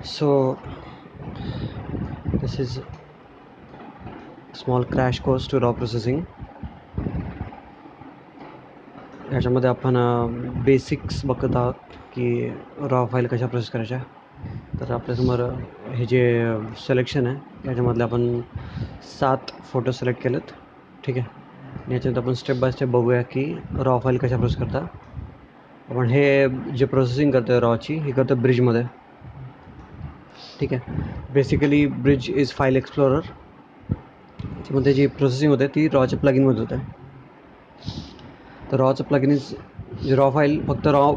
So this is a small crash course to raw processing. याच्यामध्ये आपण basics बघत आहोत की रॉ फाईल कशा प्रोसेस करायच्या. तर आपल्यासमोर हे जे सिलेक्शन आहे याच्यामधले आपण 7 फोटो सिलेक्ट केलेत. ठीक आहे. याच्यात आपण स्टेप बाय स्टेप बघूया की रॉ फाईल कशा प्रोसेस करता. आपण हे जे प्रोसेसिंग करतो आहे रॉची ही करतो ब्रिजमध्ये. ठीक आहे. Basically bridge is file explorer. त्यामध्ये जी प्रोसेसिंग होते ती रॉच्या प्लगिनमध्ये होते. तर रॉचं प्लगिन इज जे रॉ फाईल फक्त रॉ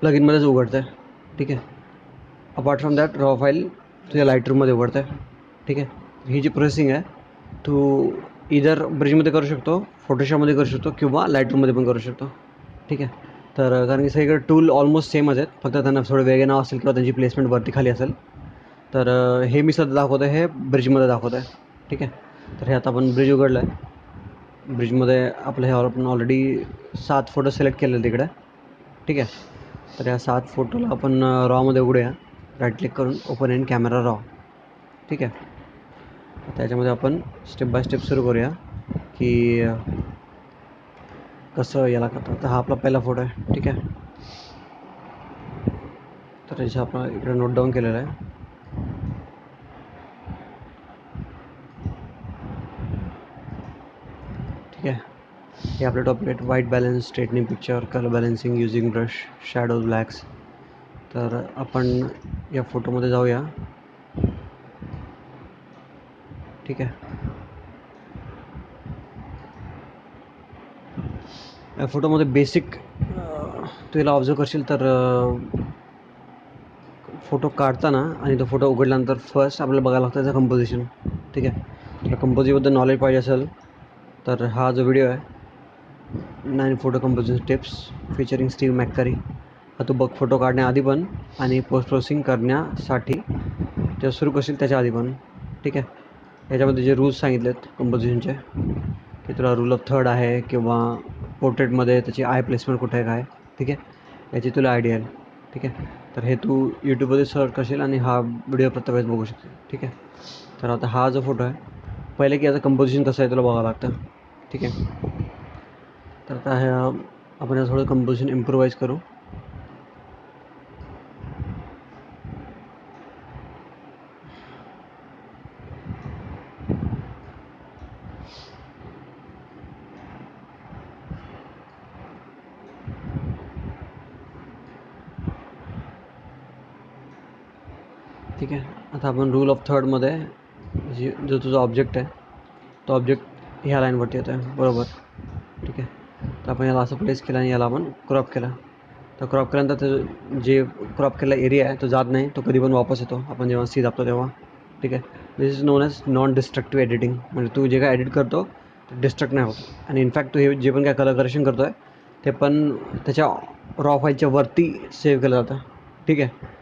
प्लगिनमध्येच उघडतं आहे. ठीक आहे. Apart from that raw file तुझ्या लाईटरूममध्ये उघडतं आहे. ठीक आहे. ही जी प्रोसेसिंग आहे तू इधर ब्रिजमध्ये करू शकतो, फोटोशॉपमध्ये करू शकतो किंवा लाईटरूममध्ये पण करू शकतो. ठीक आहे. तर कारण की सगळीकडे टूल ऑलमोस्ट सेमच आहेत, फक्त त्यांना थोडं वेगळे नाव असेल किंवा त्यांची प्लेसमेंट वरती खाली असेल. तर हे मी सध्या दाखवतो आहे हे ब्रिजमध्ये दाखवतो आहे. ठीक आहे. तर हे आता आपण ब्रिज उघडलं आहे. ब्रिजमध्ये आपलं हे आपण ऑलरेडी 7 फोटो सिलेक्ट केलेले तिकडे. ठीक आहे. तर या 7 फोटोला आपण रॉमध्ये उघडूया. राईट क्लिक करून ओपन इन कॅमेरा रॉ. ठीक आहे. त्याच्यामध्ये आपण स्टेप बाय स्टेप सुरू करूया की कसं याला करतं. तर हा आपला पहिला फोटो आहे. ठीक आहे. तर याचं आपण इकडे नोट डाऊन केलेलं आहे. ठीक आहे. हे आपले टॉपिक आहेत white balance, straightening picture, colour balancing using brush, shadows, blanks. तर आपण या फोटोमध्ये जाऊया. ठीक आहे. या फोटोमध्ये बेसिक तू याला ऑब्झर्व करशील तर फोटो काढताना आणि तो फोटो उघडल्यानंतर फर्स्ट आपल्याला बघायला लागतं त्याचं कंपोजिशन. ठीक आहे. तुला कंपोजिबद्दल नॉलेज पाहिजे असेल तर हा जो व्हिडिओ आहे 9 photo composition tips featuring Steve McCurry हा तू बघ फोटो काढण्याआधी पण आणि पोस्ट प्रोसेसिंग करण्यासाठी जेव्हा सुरू करशील त्याच्या आधी पण. ठीक आहे. याच्यामध्ये जे रूल्स सांगितलेत कंपोजिशनचे की तुला रूल ऑफ थर्ड आहे किंवा पोर्ट्रेटमध्ये त्याची आय प्लेसमेंट कुठे आहे काय. ठीक आहे. याची तुला आयडिया आहे. ठीक आहे. तर हे तू यूट्यूबमध्ये सर्च करशील आणि हा व्हिडिओ प्रत्येक वेळेस बघू शकते. ठीक आहे. तर आता हा जो फोटो आहे पहिले की याचं कंपोजिशन कसं आहे तुला बघावं लागतं. ठीक आहे. तर आता हे आपण याचं थोडं कंपोजिशन इम्प्रूवाईज करू. ठीक आहे. आता आपण रूल ऑफ थर्डमध्ये जो तुझा ऑब्जेक्ट आहे तो ऑब्जेक्ट ह्या लाईनवरती येतो आहे बरोबर. ठीक आहे. तर आपण याला असं प्लेस केलं आणि याला आपण क्रॉप केला. तर क्रॉप केल्यानंतर जे क्रॉप केलेला एरिया आहे तो जात नाही, तो कधी पण वापस येतो आपण जेव्हा सी दाबतो तेव्हा. ठीक आहे. This is known as non destructive editing. म्हणजे तू जे काय एडिट करतो ते डिस्ट्रक्ट नाही होत. आणि इनफॅक्ट तू हे जे पण काय कलर करेक्शन करतो आहे ते पण त्याच्या रॉ फाईलच्या वरती सेव्ह केलं जातं. ठीक आहे.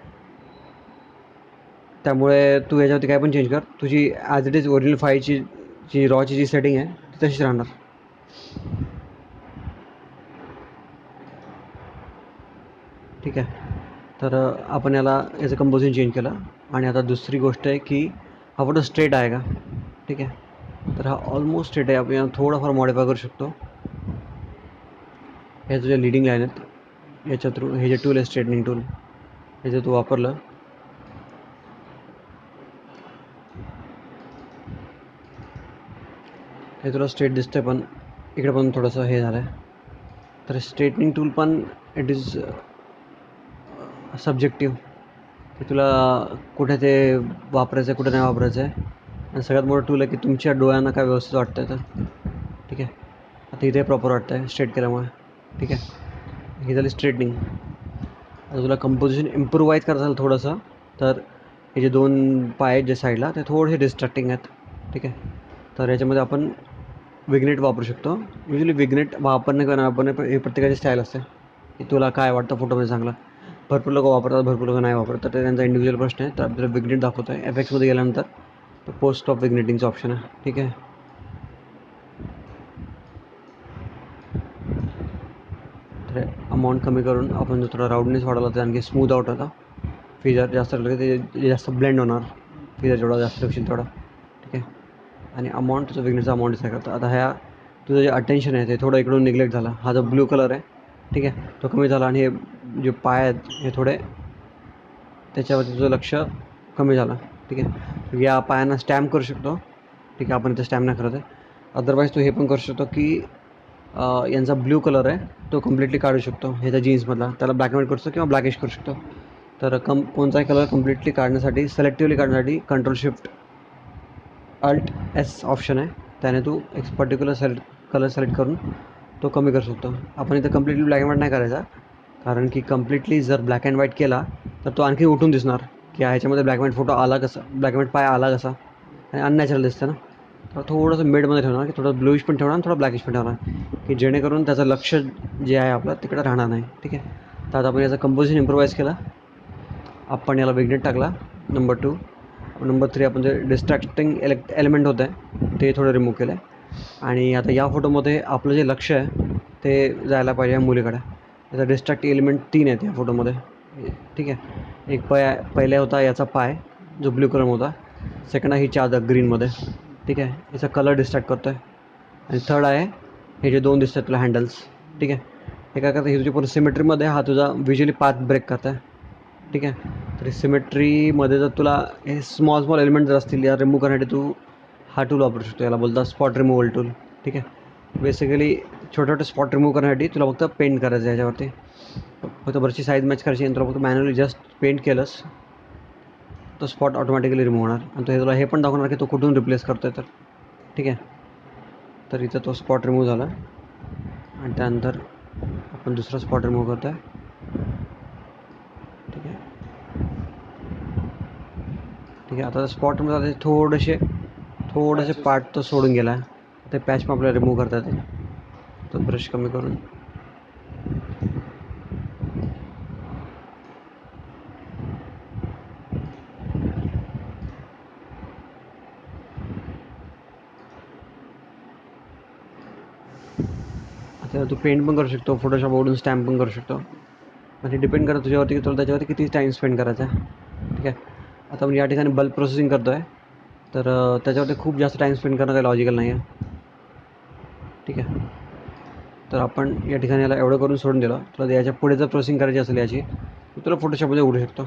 त्यामुळे तू याच्यावरती काय पण चेंज कर, तुझी ॲज इट इज ओरिजिनल फाईलची जी रॉची जी सेटिंग आहे ती तशीच राहणार. ठीक आहे. तर आपण याचं कंपोजिशन चेंज केलं आणि आता दुसरी गोष्ट आहे की हा फोटो स्ट्रेट आहे का. ठीक आहे. तर हा ऑलमोस्ट स्ट्रेट आहे. आपण याला थोडंफार मॉडिफाय करू शकतो. हे तुझ्या लिडिंग लाईन आहेत याच्या थ्रू हे जे टूल आहे स्ट्रेटनिंग टूल हे जर तू वापरलं हे तुला स्ट्रेट दिसतं आहे, पण इकडे पण थोडंसं हे झालं आहे. तर स्ट्रेटनिंग टूल पण इट इज सब्जेक्टिव्ह की तुला कुठे ते वापरायचं आहे कुठे नाही वापरायचं आहे. आणि सगळ्यात मोठं टूल आहे की तुमच्या डोळ्यांना काय व्यवस्थित वाटतं आहे तर. ठीक आहे. आता इथे प्रॉपर वाटतं आहे स्ट्रेट केल्यामुळे. ठीक आहे. ही झाली स्ट्रेटनिंग. आता तुला कंपोजिशन इम्प्रूवाईज करायचं झालं थोडंसं तर हे जे 2 पाय आहेत जे साईडला ते थोडेसे डिस्ट्रॅक्टिंग आहेत. ठीक आहे. तर याच्यामध्ये आपण विग्नेट वापरू शकतो. युजली विग्नेट वापरणे का वापरणे हे प्रत्येकाची स्टाईल असते की तुला काय वाटतं फोटोमध्ये चांगलं. भरपूर लोक वापरतात, भरपूर लोक नाही वापरतात. तर त्यांचा इंडिव्हिज्युअल प्रश्न आहे. तर आपल्याला विग्नेट दाखवतो आहे. एफेक्ट्समध्ये गेल्यानंतर तो पोस्ट ऑफ विग्नेटिंगचा ऑप्शन आहे. ठीक आहे. तर अमाऊंट कमी करून आपण जो थोडा राऊंडनेस वाढवला तर आणखी स्मूथ आउट होता. फिजर जास्त ठेवलं की ते जास्त ब्लेंड होणार. फिजर जेवढा जास्त ठेवशील तेवढा. ठीक आहे. आणि अमाऊंट तुझं विग्नेसचा अमाऊंट डिसाईड करतो. आता ह्या तुझं जे अटेन्शन आहे ते थोडं इकडून निग्लेक्ट झालं. हा जो ब्ल्यू कलर आहे ठीक आहे तो कमी झाला आणि हे जे पाय आहेत हे थोडे त्याच्यावरती तुझं लक्ष कमी झालं. ठीक आहे. या पायांना स्टॅम्प करू शकतो. ठीक आहे. आपण इथं स्टॅम्प नाही करत आहे. अदरवाईज तू हे पण करू शकतो की यांचा ब्ल्यू कलर आहे तो कम्प्लिटली काढू शकतो ह्याच्या जीन्समधला. त्याला ब्लॅक अँड व्हाईट करू शकतो किंवा ब्लॅकिश करू शकतो. तर कोणताही कलर कम्प्लिटली काढण्यासाठी सिलेक्टिव्हली काढण्यासाठी control shift alt S option आहे. त्याने तू एक पर्टिक्युलर कलर सिलेक्ट करून तो कमी करू शकतो. आपण इथं कम्प्लिटली ब्लॅक अँड व्हाईट नाही करायचा, कारण की कम्प्लिटली जर ब्लॅक अँड व्हाईट केला तर तो आणखी उठून दिसणार की ह्याच्यामध्ये ब्लॅक अँड व्हाईट फोटो आला कसा, ब्लॅक अँड व्हाईट पाय आला कसा, आणि अननॅचरल दिसतं ना. तर थोडंसं मिडमध्ये ठेवणार की थोडं ब्लूइश पण ठेवणार आणि थोडं ब्लॅकिश पण ठेवणार की जेणेकरून त्याचं लक्ष जे आहे आपलं तिकडं राहणार नाही. ठीक आहे. तर आता आपण याचं कंपोजिशन इम्प्रोवाईज केला. आपण याला विग्नेट टाकला नंबर 2. नंबर 3 आपण जे डिस्ट्रॅक्टिंग एलिमेंट होतं आहे ते थोडं रिमूव्ह केलं आहे. आणि आता या फोटोमध्ये आपलं जे लक्ष आहे ते जायला पाहिजे या मुलीकडे. त्याचा डिस्ट्रॅक्टिंग एलिमेंट 3 आहेत या फोटोमध्ये. ठीक आहे. एक पहिला होता याचा पाय जो ब्ल्यू कलर होता. सेकंड आहे ही चादर ग्रीनमध्ये. ठीक आहे. याचा कलर डिस्ट्रॅक्ट करतो आहे. आणि थर्ड आहे हे जे 2 दिसतात तुला हँडल्स. ठीक आहे. हे काय करतं, हे तुझी पूर्ण सिमेट्रीमध्ये हा तुझा व्हिज्युअली पाथ ब्रेक करतं आहे. ठीक आहे. तर सिमेट्रीमध्ये जर तुला हे स्मॉल एलिमेंट जर असतील या रिमूव्ह करण्यासाठी तू हा टूल वापरू शकतो. याला बोलतात स्पॉट रिमूव्हल टूल. ठीक आहे. बेसिकली छोटे छोटे स्पॉट रिमूव्ह करण्यासाठी तुला फक्त पेंट करायचं आहे याच्यावरती. फक्त बरंचशी साईज मॅच करायची आणि तुला फक्त मॅन्युअली जस्ट पेंट केलंस तो स्पॉट ऑटोमॅटिकली रिमूव्ह होणार. आणि तो तुला हे पण दाखवणार की तो कुठून रिप्लेस करतो आहे तर. ठीक आहे. तर इथं तो स्पॉट रिमूव्ह झाला आणि त्यानंतर आपण दुसरा स्पॉट रिमूव्ह करतो आहे. ठीक आहे. ठीक आहे. आता स्पॉटमध्ये थोडेसे पार्ट तो सोडून गेला. ते पॅच पण आपल्याला रिमूव्ह करता येते. तो ब्रश कमी करून आता तू पेंट पण करू शकतो, फोटोशॉप उघडून स्टॅम्प पण करू शकतो. म्हणजे डिपेंड करतं तुझ्यावरती की तुला त्याच्यावरती किती टाईम स्पेंड करायचा आहे. ठीक आहे. आता आपण या ठिकाणी बल्क प्रोसेसिंग करतो आहे तर त्याच्यावरती खूप जास्त टाईम स्पेंड करणं काही लॉजिकल नाही आहे. ठीक आहे. तर आपण या ठिकाणी याला एवढं करून सोडून दिलं. तुला याच्या पुढे जर प्रोसेसिंग करायची असेल याची तर तुला फोटोशॉपमध्ये उघडू शकतो.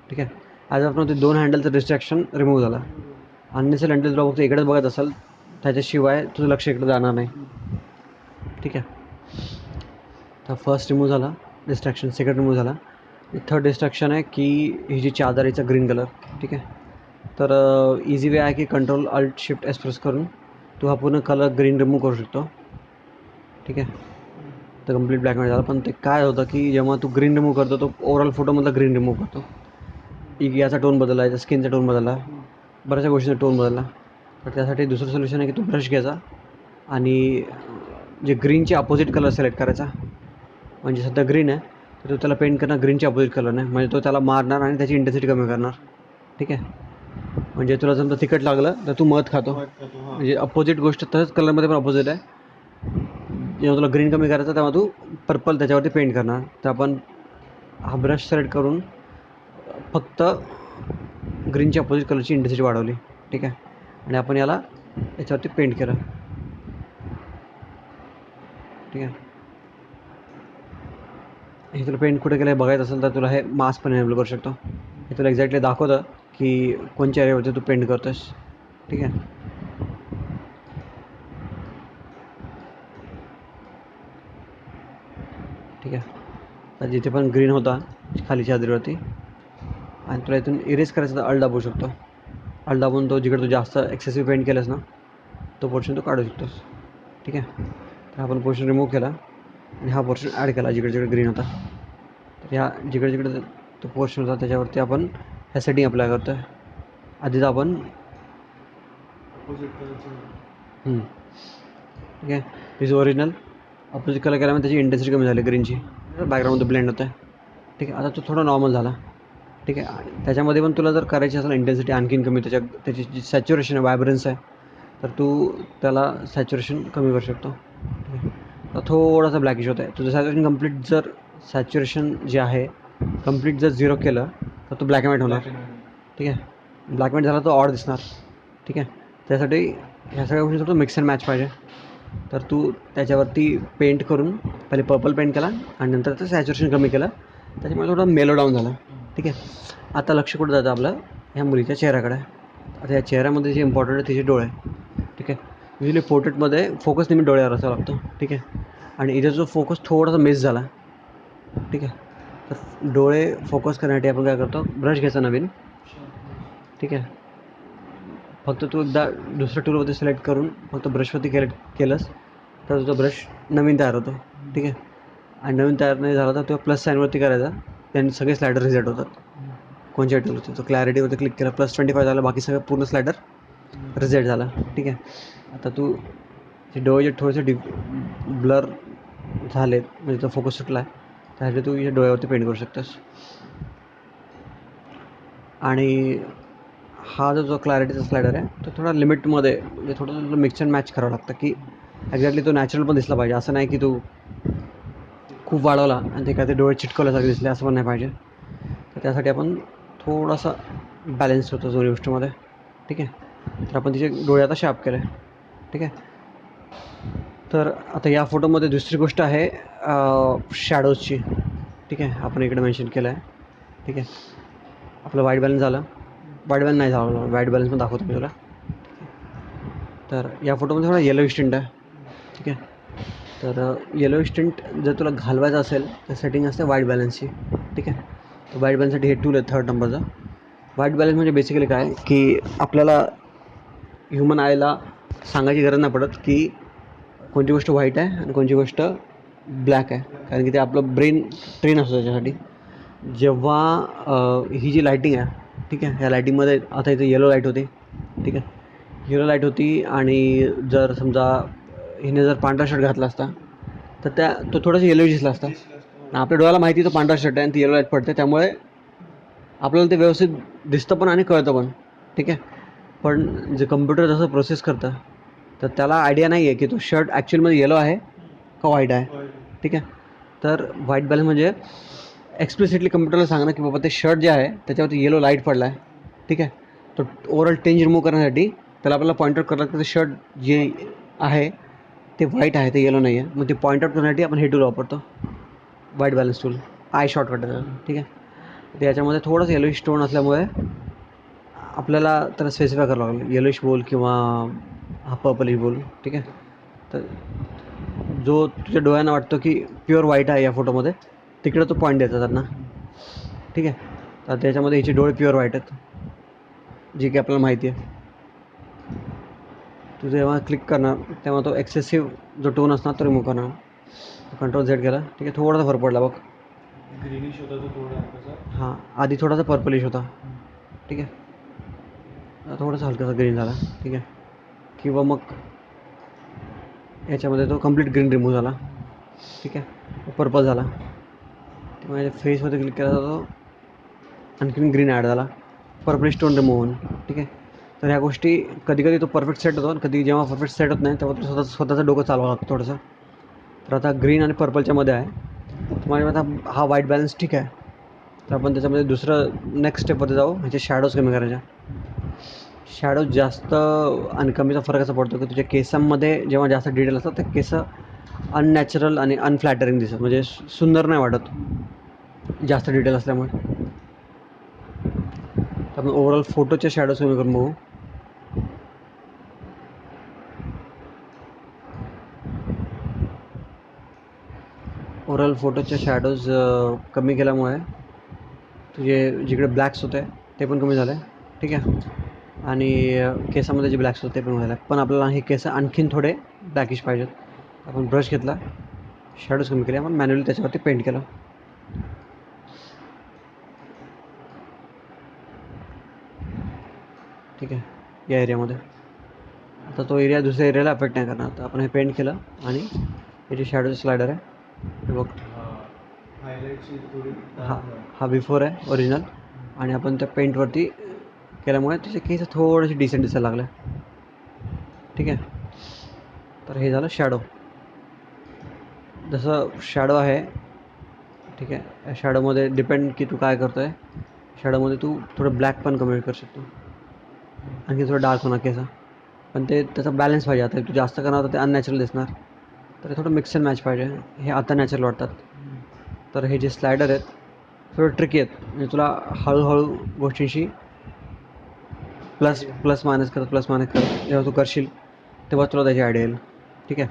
ठीक आहे. आज आपण ते 2 हँडलचं डिस्ट्रॅक्शन रिमूव्ह झाला. अननेसेसरी हँडल तुला फक्त इकडेच बघत असेल, त्याच्याशिवाय तुझं लक्ष इकडे जाणार नाही. ठीक आहे. तर फर्स्ट रिमूव्ह झाला डिस्ट्रॅक्शन, सेकंड रिमूव्ह झाला. थर्ड डिस्ट्रॅक्शन आहे की ही जी चादर हिचा ग्रीन कलर. ठीक आहे. तर इझी वे आहे की control alt shift S press करून तू हा पूर्ण कलर ग्रीन रिमूव्ह करू शकतो. ठीक आहे. तर कम्प्लीट ब्लॅक अँड झाला. पण ते काय होतं की जेव्हा तू ग्रीन रिमूव्ह करतो तो ओव्हरऑल फोटोमधला ग्रीन रिमूव्ह करतो. याचा टोन बदलला, याचा स्किनचा टोन बदलला, बऱ्याचशा गोष्टींचा टोन बदलला. तर त्यासाठी दुसरं सोल्युशन आहे की तू ब्रश घ्यायचा आणि जे ग्रीनचे अपोजिट कलर सिलेक्ट करायचा. म्हणजे सध्या ग्रीन आहे तर तो त्याला पेंट करणार ग्रीनच्या अपोजिट कलरने. म्हणजे तो त्याला मारणार आणि त्याची इंटेन्सिटी कमी करणार. ठीक आहे. म्हणजे तुला समजा तिखट लागलं तर तू मध खातो. म्हणजे अपोजिट गोष्ट तसंच कलरमध्ये पण अपोजिट आहे. जेव्हा तुला ग्रीन कमी करायचं तेव्हा तू पर्पल त्याच्यावरती पेंट करणार. तर आपण हा ब्रश सिलेक्ट करून फक्त ग्रीनच्या अपोजिट कलरची इंटेन्सिटी वाढवली. ठीक आहे. आणि आपण याला याच्यावरती पेंट केलं. ठीक आहे. हे तुला पेंट कुठे केलं आहे बघायचं असेल तर तुला हे मास्क पण एनेबल करू शकतो. हे तुला एक्झॅक्टली दाखवतं की कोणत्या एरियावरती तू पेंट करतो आहेस. ठीक आहे. ठीक आहे. तर जिथे पण ग्रीन होता खालीच्या चादरीवरती आणि तुला इथून इरेज करायचं तर अल्ट दाबू शकतो. अल्ट दाबून तो जिकडे तू जास्त एक्सेसिव्ह पेंट केलंस ना तो पोर्शन तू काढू शकतोस. ठीक आहे. तर आपण पोर्शन रिमूव्ह केला आणि हा पोर्शन ॲड केला जिकडे जिकडे ग्रीन होता. तर ह्या जिकडे जिकडे तो पोर्शन होता त्याच्यावरती आपण ह्या सेटिंग अप्लाय करतो आहे. आधीच आपण ठीक आहे. इज ओरिजिनल अपोजिट कलर केल्यामुळे त्याची इंटेन्सिटी कमी झाली ग्रीनची. बॅकग्राऊंडमध्ये ब्लेंड होतं आहे. ठीक आहे. आता तो थोडा नॉर्मल झाला. ठीक आहे. त्याच्यामध्ये पण तुला जर करायची असेल इंटेन्सिटी आणखीन कमी त्याची जी सॅच्युरेशन आहे व्हायब्रन्स आहे तर तू त्याला सॅच्युरेशन कमी करू शकतो. ठीक आहे. तर थोडासा ब्लॅकिश होत आहे. तुझं सॅच्युरेशन जे आहे कम्प्लीट जर 0 केलं तर तो ब्लॅक अँड व्हाईट होणार. ठीक आहे, ब्लॅक अँड व्हाईट झाला तो ऑड दिसणार. ठीक आहे, त्यासाठी ह्या सगळ्या गोष्टी थोडं मिक्स अँड मॅच पाहिजे. तर तू त्याच्यावरती पेंट करून पहिले पर्पल पेंट केला आणि नंतर ते सॅच्युरेशन कमी केलं, त्याच्यामुळे थोडं मेलो डाऊन झालं. ठीक आहे, आता लक्ष कुठं जातं आपलं ह्या मुलीच्या चेहऱ्याकडे. आता या चेहऱ्यामध्ये जे इम्पॉर्टंट आहे तिचे डोळे. ठीक आहे, युजली पोर्ट्रेटमध्ये फोकस नेहमी डोळ्यावर असावा लागतो. ठीक आहे, आणि इथे जो फोकस थोडासा मिस झाला. ठीक आहे, तर डोळे फोकस करण्यासाठी आपण काय करतो, ब्रश घ्यायचा नवीन. ठीक आहे, फक्त तू एकदा दुसऱ्या टूलवरती सिलेक्ट करून फक्त ब्रशवरती केलंस तर तुझा ब्रश नवीन तयार होतो. ठीक आहे, आणि नवीन तयार नाही झाला तर तो प्लस साईनवरती करायचा, त्यांनी सगळे स्लायडर रिझल्ट होतात. कोणत्या टूलवरती तो क्लॅरिटीवरती क्लिक केला, +25 झालं, बाकी सगळं पूर्ण स्लायडर रिझल्ट झाला. ठीक आहे, आता तू जे डोळे जे थोडेसे ब्लर झालेत म्हणजे तो फोकस सुटला आहे, त्यासाठी तू या डोळ्यावरती पेंट करू शकतोस. आणि हा जो क्लॅरिटीचा स्लायडर आहे तो थोडा लिमिटमध्ये म्हणजे थोडं मिक्स अँड मॅच करावं लागतं की एक्झॅक्टली तो नॅचरल पण दिसला पाहिजे. असं नाही की तू खूप वाढवला आणि ते काय ते डोळे चिटकवल्यासारखे दिसले असं पण नाही पाहिजे. तर त्यासाठी आपण थोडासा बॅलन्स होतो दोन्ही गोष्टीमध्ये. ठीक आहे, तर आपण तिचे डोळे आता शार्प केले. ठीक आहे, तर आता या फोटोमध्ये दुसरी गोष्ट आहे शॅडोजची. ठीक आहे, आपण इकडे मेन्शन केलं आहे. ठीक आहे, आपलं व्हाईट बॅलन्स झालं, व्हाईट बॅलन्स नाही झालं, व्हाईट बॅलन्स पण दाखवतो मी तुला. तर या फोटोमध्ये थोडा येलो स्टिंट आहे. ठीक आहे, तर येलो स्टिंट जर तुला घालवायचं असेल तर सेटिंग असते व्हाईट बॅलन्सची. ठीक आहे, तर व्हाईट बॅलन्ससाठी हे टूल आहे 3rd नंबरचा. व्हाईट बॅलन्स म्हणजे बेसिकली काय की आपल्याला ह्युमन आयला सांगायची गरज नाही पडत की कोणती गोष्ट व्हाईट आहे आणि कोणती गोष्ट ब्लॅक आहे, कारण की ते आपलं ब्रेन ट्रेन असतो त्याच्यासाठी. जेव्हा ही जी लायटिंग आहे, ठीक आहे, ह्या लायटिंगमध्ये आता इथे येलो लाईट होती. ठीक आहे, येलो लाईट होती आणि जर समजा हिने जर पांढरा शर्ट घातला असता तर तो थोडासा येलो दिसला असता. आपल्या डोळ्याला माहिती तो पांढरा शर्ट आहे आणि ती येलो लाईट पडते, त्यामुळे आपल्याला ते व्यवस्थित दिसतं पण आणि कळतं पण. ठीक आहे, पण जे कम्प्युटर जसं प्रोसेस करतं तर त्याला आयडिया नाही आहे की तो शर्ट ॲक्च्युअलमध्ये येलो आहे का व्हाईट आहे. ठीक आहे, तर व्हाईट बॅलन्स म्हणजे एक्सप्लिसिटली कम्प्युटरला सांगणं की बाबा ते शर्ट जे आहे त्याच्यावरती येलो लाईट पडला आहे. ठीक आहे, तो ओव्हरऑल टेंज रिमूव्ह करण्यासाठी त्याला आपल्याला पॉईंट आउट करावं लागतं ते शर्ट जे आहे ते व्हाईट आहे, ते येलो नाही आहे. मग ते पॉईंट आउट करण्यासाठी आपण हे टूल वापरतो, white balance tool, I shortcut आहे. ठीक आहे, त्याच्यामध्ये थोडंसं येलोइश टोन असल्यामुळे आपल्याला त्याला स्पेसिफाय करावं लागलं, येलोइश बोल किंवा हा पर्पलिश बोल. ठीक आहे, तर जो तुझ्या डोळ्यांना वाटतो की प्युअर व्हाईट आहे या फोटोमध्ये तिकडे तो पॉईंट द्यायचा त्यांना. ठीक आहे, तर त्याच्यामध्ये हिचे डोळे प्युअर व्हाईट आहेत, जे की आपल्याला माहिती आहे. तू जेव्हा क्लिक करणार तेव्हा तो एक्सेसिव्ह जो टोन असणार तो रिमूव्ह करणार. Ctrl Z केला. ठीक आहे, थोडासा फरक पडला बघ. ग्रीनिश होता तो थोडा. हां, आधी थोडासा पर्पलिश होता. ठीक आहे, थोडासा हलकासा ग्रीन झाला. ठीक आहे, किंवा मग याच्यामध्ये तो कंप्लीट ग्रीन रिमूव्ह झाला. ठीक आहे, पर्पल झाला. माझ्या फेसमध्ये क्लिक केला तर तो आणखीन ग्रीन ॲड झाला, पर्पलिश टोन रिमूव्ह होऊन. ठीक आहे, तर ह्या गोष्टी कधी कधी तो परफेक्ट सेट होतो आणि कधी जेव्हा परफेक्ट सेट होत नाही तेव्हा तो स्वतःचं डोकं चालवावं लागतं थोडंसं. तर आता ग्रीन आणि पर्पलच्या मध्ये आहे, तर माझ्या मते हा व्हाईट बॅलन्स ठीक आहे. तर आपण त्याच्यामध्ये दुसरं नेक्स्ट स्टेपवरती जाऊ, ह्याचे शॅडोज कमी करायच्या. शॅडोज जास्त आणि कमीचा फरक असा पडतो की तुझ्या केसांमध्ये जेव्हा जास्त डिटेल असतात ते केस अननॅचरल आणि अनफ्लॅटरिंग दिसतात, म्हणजे सुंदर नाही वाटत जास्त डिटेल असल्यामुळे. तर आपण ओव्हरऑल फोटोचे शॅडोज कमी करून बघू. ओव्हरऑल फोटोचे शॅडोज कमी केल्यामुळे तुझे जिकडे ब्लॅक्स होते ते पण कमी झाले. ठीक आहे, आणि केसामध्ये जे ब्लॅक्स होते ते पण झाले. पण आपल्याला हे केस आणखीन थोडे ब्लॅकिश पाहिजेत. आपण ब्रश घेतला, शॅडोज कमी केले, आपण मॅन्युअली त्याच्यावरती पेंट केलं. ठीक आहे, या एरियामध्ये आता तो एरिया दुसऱ्या एरियाला अफेक्ट नाही करणार. तर आपण हे पेंट केलं आणि हे जे शॅडोचं स्लायडर आहे बघ, हा बिफोर आहे ओरिजिनल, आणि आपण त्या पेंटवरती केल्यामुळे त्याचे केस थोडेसे डिसेंट दिसायला लागले. ठीक आहे, तर हे झालं शॅडो. जसं शॅडो आहे, ठीक आहे, या शॅडोमध्ये डिपेंड की तू काय करतो आहे. शॅडोमध्ये तू थोडं ब्लॅक पण कमी करू शकतो, आणखी थोडं डार्क होणार केस, पण ते त्याचा बॅलन्स पाहिजे. आता तू जास्त करणार तर ते अननॅचरल दिसणार, तर थोडं मिक्स अँड मॅच पाहिजे. हे आता नॅचरल वाटतात. तर हे जे स्लायडर आहेत थोडं ट्रिकी आहेत, म्हणजे तुला हळूहळू गोष्टींशी प्लस मायनस करत जेव्हा तू करशील तेव्हा तुला त्याची आयडिया येईल. ठीक आहे.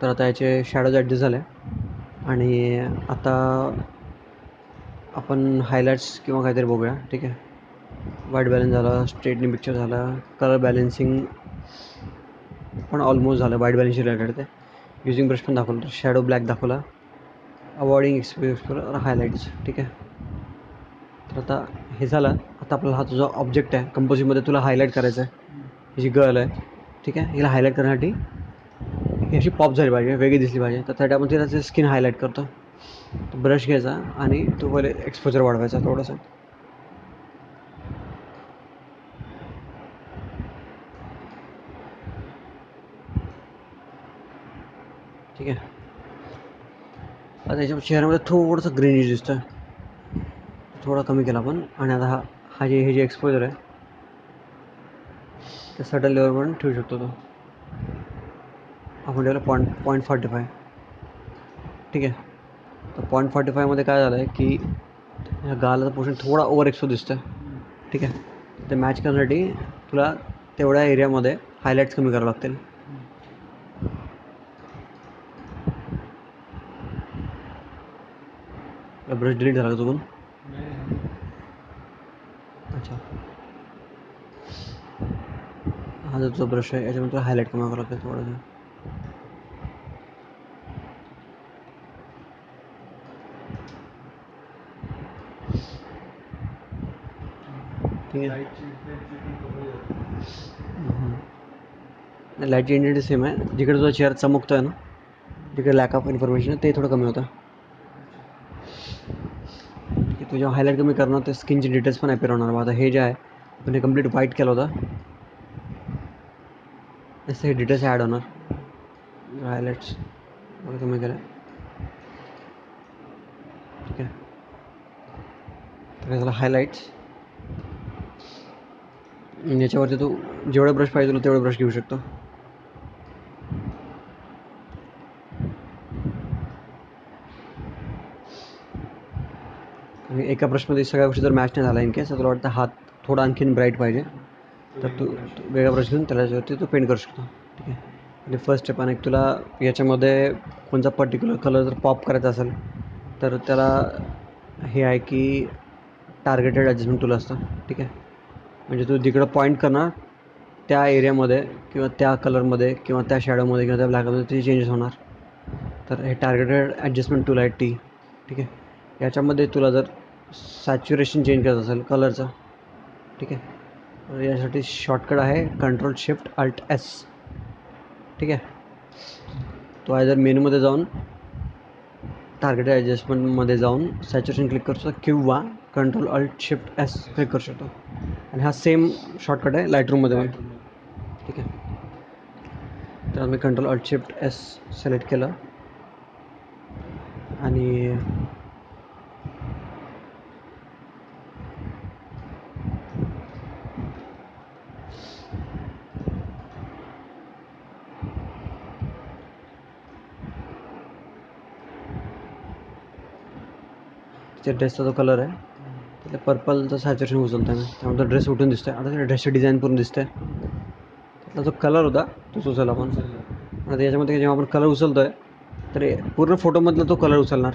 तर आता याचे शॅडोज ॲडजस्ट झाले आणि आता आपण हायलाईट्स किंवा काहीतरी बघूया. ठीक आहे. व्हाईट बॅलन्स झाला, स्ट्रेटनिंग पिक्चर झाला, कलर बॅलन्सिंग पण ऑलमोस्ट झालं. व्हाईट बॅलन्सशी रिलेटेड ते युजिंग ब्रश पण दाखवलं, शॅडो ब्लॅक दाखवला, अवॉइडिंग एक्सपोजर हायलाईट्स. ठीक आहे. तर आता हे झालं. आता आपल्याला हा तुझा ऑब्जेक्ट आहे, कंपोजिटमध्ये तुला हायलाईट करायचं आहे. ही जी गर्ल आहे, ठीक आहे, हिला हायलाईट करण्यासाठी ही अशी पॉप झाली पाहिजे, वेगळी दिसली पाहिजे. तर त्यासाठी आपण तिला स्किन हायलाईट करतो. ब्रश घ्यायचा आणि तो पहिले एक्सपोजर वाढवायचा थोडंसं. ठीक आहे. आता याच्या चेहऱ्यामध्ये थोडंसं ग्रीनिश दिसतं, थोडा कमी केला आपण. आणि आता हे जे एक्सपोजर आहे ते सटल लेवलवर पण ठेवू शकतो. तो आपण ठेवला 0.45. ठीक आहे. तर 0.45मध्ये काय झालं आहे की ह्या गालाचा पोर्शन थोडा ओव्हर एक्सपोज दिसतं. ठीक आहे. ते मॅच करण्यासाठी तुला तेवढ्या एरियामध्ये हायलाईट्स कमी करावं लागतील. ब्रश डिलीट झाला का चुकून? अच्छा, हा जो तुझा ब्रश आहे याच्यामध्ये तुला हायलाईट कमी करावं लागतं थोडंसं. ठीक आहे. लाईटची इंटेन्सिटी सेम आहे. जिकडे तुझा चेहरा चमकतो आहे ना, जिकडे लॅक ऑफ इन्फॉर्मेशन आहे ते थोडं कमी होतं. की तुझ्या हायलाईट कमी करणार ते स्किनचे डिटेल्स पण ॲपियर होणार. आता हे जे आहे आपण हे कम्प्लीट व्हाईट केलं होतं, तसं हे डिटेल्स ॲड होणार. हायलाईट्स थोडं कमी केलं. ठीक आहे. तर झालं हायलाईट्स. याच्यावरती तू जेवढे ब्रश पाहिजे तुला तेवढे ब्रश घेऊ शकतो. आणि एका ब्रशमध्ये सगळ्या गोष्टी जर मॅच नाही झाला इन केस, तर तुला वाटतं हात थोडा आणखीन ब्राईट पाहिजे, तर तू वेगळा ब्रश घेऊन त्याच्यावरती तू पेंट करू शकतो. ठीक आहे. आणि फर्स्ट स्टेप. आणि तुला याच्यामध्ये कोणता पर्टिक्युलर कलर जर पॉप करायचा असेल तर त्याला हे आहे की टार्गेटेड ॲडजस्टमेंट टूल असतं. ठीक आहे. म्हणजे तू जिकडं पॉईंट करणार त्या एरियामध्ये किंवा त्या कलरमध्ये किंवा त्या शॅडोमध्ये किंवा त्या ब्लॅकमध्ये ते चेंजेस होणार. तर हे टार्गेटेड ॲडजस्टमेंट टूल आहे टी. ठीक आहे. याच्यामध्ये तुला जर सॅच्युरेशन चेंज करायचं असेल कलरचं, ठीक आहे, तर यासाठी शॉर्टकट आहे Ctrl+Shift+Alt+S. ठीक आहे. तो आहे जर मेनूमध्ये जाऊन टार्गेटेड ॲडजस्टमेंटमध्ये जाऊन सॅच्युरेशन क्लिक करू शकतो किंवा Ctrl+Alt+Shift+S क्लिक करू शकतो. आणि हा सेम शॉर्टकट आहे लाईटरूममध्ये पण. ठीक आहे. तर मी Ctrl+Alt+Shift+S सिलेक्ट केलं आणि त्याच्या ड्रेसचा जो कलर आहे त्याला पर्पलचं सॅच्युरेशन उचलतो आहे मी, त्यामुळे तो ड्रेस उठून दिसतो आहे. आता त्या ड्रेसची डिझाईन पूर्ण दिसते. त्यातला जो कलर होता तोच उचलला आपण. आता याच्यामध्ये जेव्हा आपण कलर उचलतो आहे तर पूर्ण फोटोमधला तो कलर उचलणार.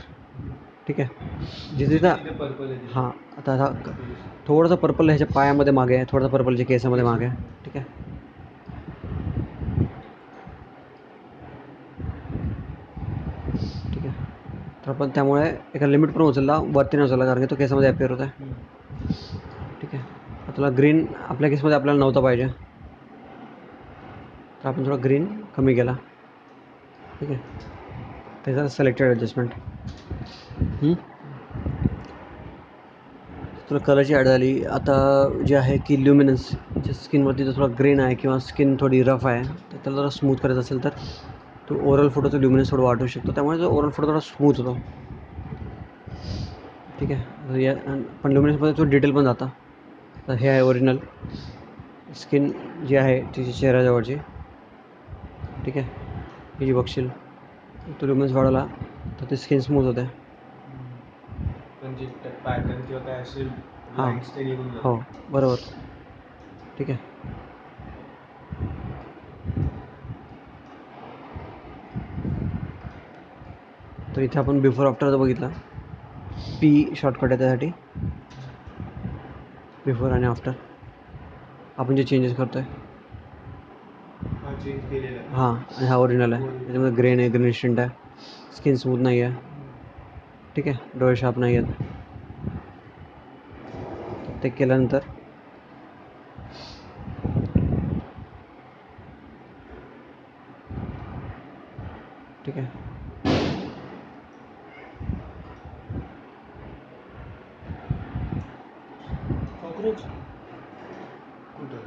ठीक आहे. जिथे हां, आता हा थोडासा पर्पल ह्याच्या पायामध्ये मागे आहे, थोडासा पर्पलच्या केसामध्ये मागे आहे. ठीक आहे. ठीक आहे. तर आपण त्यामुळे एका लिमिट पण उचलला, वरती नाही उचलला, कारण की तो केसामध्ये अपिअर होत आहे. ठीक आहे. आता तुला ग्रीन आपल्या केसमध्ये आपल्याला नव्हता पाहिजे, तर आपण थोडा ग्रीन कमी केला. ठीक आहे. त्याचा सिलेक्टेड ॲडजस्टमेंट. तुला कलरची ॲड झाली. आता जे आहे की ल्युमिनन्स ज्या स्किनवरती जर थोडा ग्रेन आहे किंवा स्किन थोडी रफ आहे तर त्याला जरा स्मूथ करायचं असेल तर तू ओव्हरऑल फोटोचं ल्युमिनन्स थोडं वाढवू शकतो, त्यामुळे जो ओव्हरऑल फोटो थोडा स्मूथ होतो. ठीक आहे. या पण ल्युमिनन्समध्ये तो डिटेल पण जातं. तर हे आहे ओरिजिनल स्किन जी आहे तिची चेहऱ्याजवळची. ठीक आहे, ही जी बघशील तो ल्युमिनन्स वाढवला तर ती स्किन स्मूथ होते. पण जे पॅटर्न किंवा काय असेल हां लाईट्स ते निघून हो जातात. बरोबर. ठीक आहे. तर इथे आपण बिफोर आफ्टरचा बघितला. पी शॉर्टकट आहे त्यासाठी, बिफोर आणि आफ्टर आपण जे चेंजेस करतो आहे. हा चेंज केलेला आहे. हां, आणि हा ओरिजिनल आहे. त्याच्यामध्ये ग्रेन आहे, ग्रीनिश टिंट आहे, स्किन स्मूथ नाही आहे. ठीक आहे, डोळे शार्प नाही आहेत. ते केल्यानंतर ठीक आहे, कॉक्रोच कुठं?